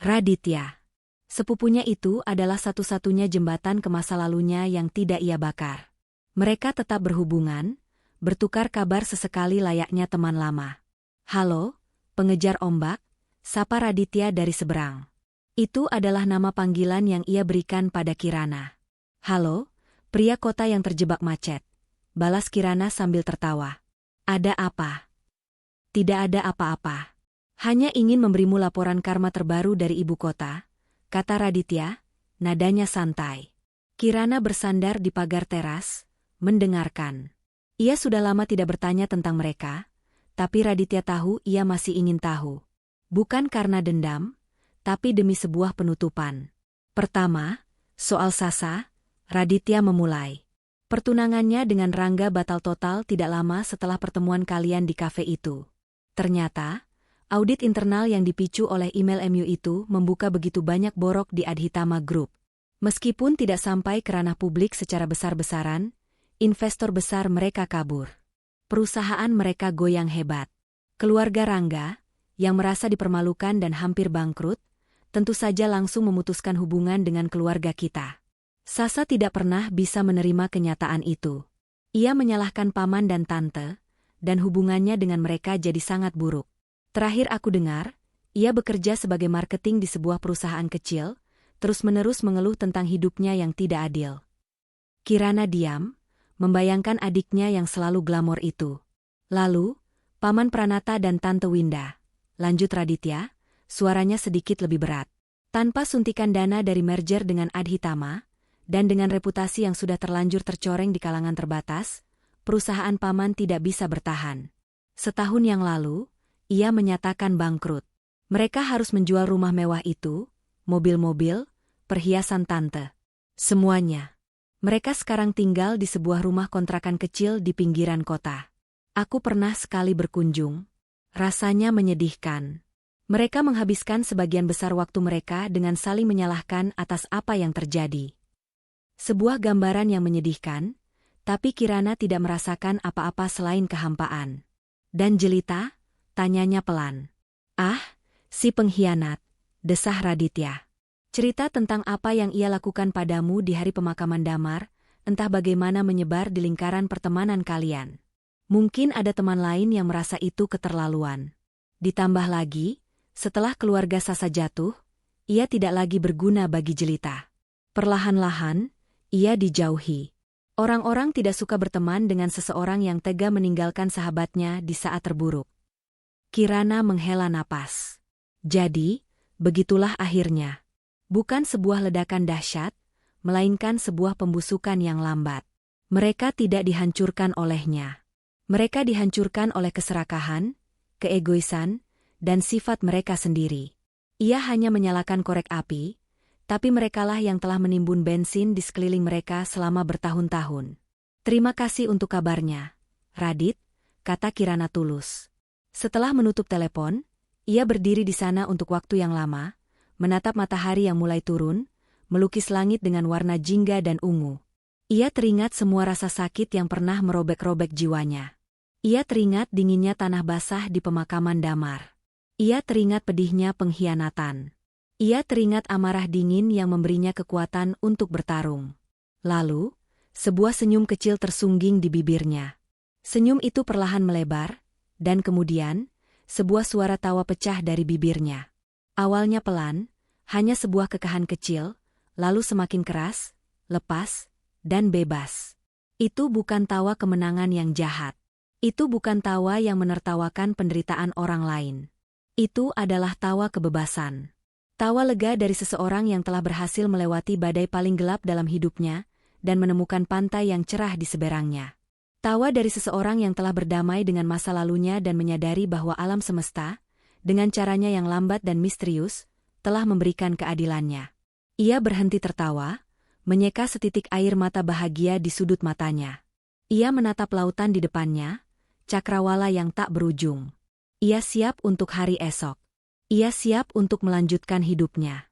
Raditya. Sepupunya itu adalah satu-satunya jembatan ke masa lalunya yang tidak ia bakar. Mereka tetap berhubungan, bertukar kabar sesekali layaknya teman lama. Halo, pengejar ombak, sapa Raditya dari seberang. Itu adalah nama panggilan yang ia berikan pada Kirana. Halo, pria kota yang terjebak macet, balas Kirana sambil tertawa. Ada apa? Tidak ada apa-apa. Hanya ingin memberimu laporan karma terbaru dari ibu kota, kata Raditya, nadanya santai. Kirana bersandar di pagar teras, mendengarkan. Ia sudah lama tidak bertanya tentang mereka, tapi Raditya tahu ia masih ingin tahu. Bukan karena dendam, tapi demi sebuah penutupan. Pertama, soal Sasa, Raditya memulai. Pertunangannya dengan Rangga batal total tidak lama setelah pertemuan kalian di kafe itu. Ternyata, audit internal yang dipicu oleh email MU itu membuka begitu banyak borok di Adhitama Group. Meskipun tidak sampai ke ranah publik secara besar-besaran, investor besar mereka kabur. Perusahaan mereka goyang hebat. Keluarga Rangga, yang merasa dipermalukan dan hampir bangkrut, tentu saja langsung memutuskan hubungan dengan keluarga kita. Sasa tidak pernah bisa menerima kenyataan itu. Ia menyalahkan paman dan tante, dan hubungannya dengan mereka jadi sangat buruk. Terakhir aku dengar, ia bekerja sebagai marketing di sebuah perusahaan kecil, terus-menerus mengeluh tentang hidupnya yang tidak adil. Kirana diam, membayangkan adiknya yang selalu glamor itu. Lalu, Paman Pranata dan Tante Winda, lanjut Raditya, suaranya sedikit lebih berat. Tanpa suntikan dana dari merger dengan Adhitama, dan dengan reputasi yang sudah terlanjur tercoreng di kalangan terbatas, perusahaan Paman tidak bisa bertahan. Setahun yang lalu, ia menyatakan bangkrut. Mereka harus menjual rumah mewah itu, mobil-mobil, perhiasan tante. Semuanya. Mereka sekarang tinggal di sebuah rumah kontrakan kecil di pinggiran kota. Aku pernah sekali berkunjung. Rasanya menyedihkan. Mereka menghabiskan sebagian besar waktu mereka dengan saling menyalahkan atas apa yang terjadi. Sebuah gambaran yang menyedihkan, tapi Kirana tidak merasakan apa-apa selain kehampaan. Dan jelita? Tanyanya pelan. Ah, si pengkhianat, desah Raditya. Cerita tentang apa yang ia lakukan padamu di hari pemakaman Damar, entah bagaimana menyebar di lingkaran pertemanan kalian. Mungkin ada teman lain yang merasa itu keterlaluan. Ditambah lagi, setelah keluarga Sasa jatuh, ia tidak lagi berguna bagi jelita. Perlahan-lahan, ia dijauhi. Orang-orang tidak suka berteman dengan seseorang yang tega meninggalkan sahabatnya di saat terburuk. Kirana menghela napas. Jadi, begitulah akhirnya. Bukan sebuah ledakan dahsyat, melainkan sebuah pembusukan yang lambat. Mereka tidak dihancurkan olehnya. Mereka dihancurkan oleh keserakahan, keegoisan, dan sifat mereka sendiri. Ia hanya menyalakan korek api, tapi merekalah yang telah menimbun bensin di sekeliling mereka selama bertahun-tahun. Terima kasih untuk kabarnya, Radit, kata Kirana tulus. Setelah menutup telepon, ia berdiri di sana untuk waktu yang lama, menatap matahari yang mulai turun, melukis langit dengan warna jingga dan ungu. Ia teringat semua rasa sakit yang pernah merobek-robek jiwanya. Ia teringat dinginnya tanah basah di pemakaman Damar. Ia teringat pedihnya pengkhianatan. Ia teringat amarah dingin yang memberinya kekuatan untuk bertarung. Lalu, sebuah senyum kecil tersungging di bibirnya. Senyum itu perlahan melebar, dan kemudian, sebuah suara tawa pecah dari bibirnya. Awalnya pelan, hanya sebuah kekahan kecil, lalu semakin keras, lepas, dan bebas. Itu bukan tawa kemenangan yang jahat. Itu bukan tawa yang menertawakan penderitaan orang lain. Itu adalah tawa kebebasan. Tawa lega dari seseorang yang telah berhasil melewati badai paling gelap dalam hidupnya dan menemukan pantai yang cerah di seberangnya. Tawa dari seseorang yang telah berdamai dengan masa lalunya dan menyadari bahwa alam semesta, dengan caranya yang lambat dan misterius, telah memberikan keadilannya. Ia berhenti tertawa, menyeka setitik air mata bahagia di sudut matanya. Ia menatap lautan di depannya, cakrawala yang tak berujung. Ia siap untuk hari esok. Ia siap untuk melanjutkan hidupnya.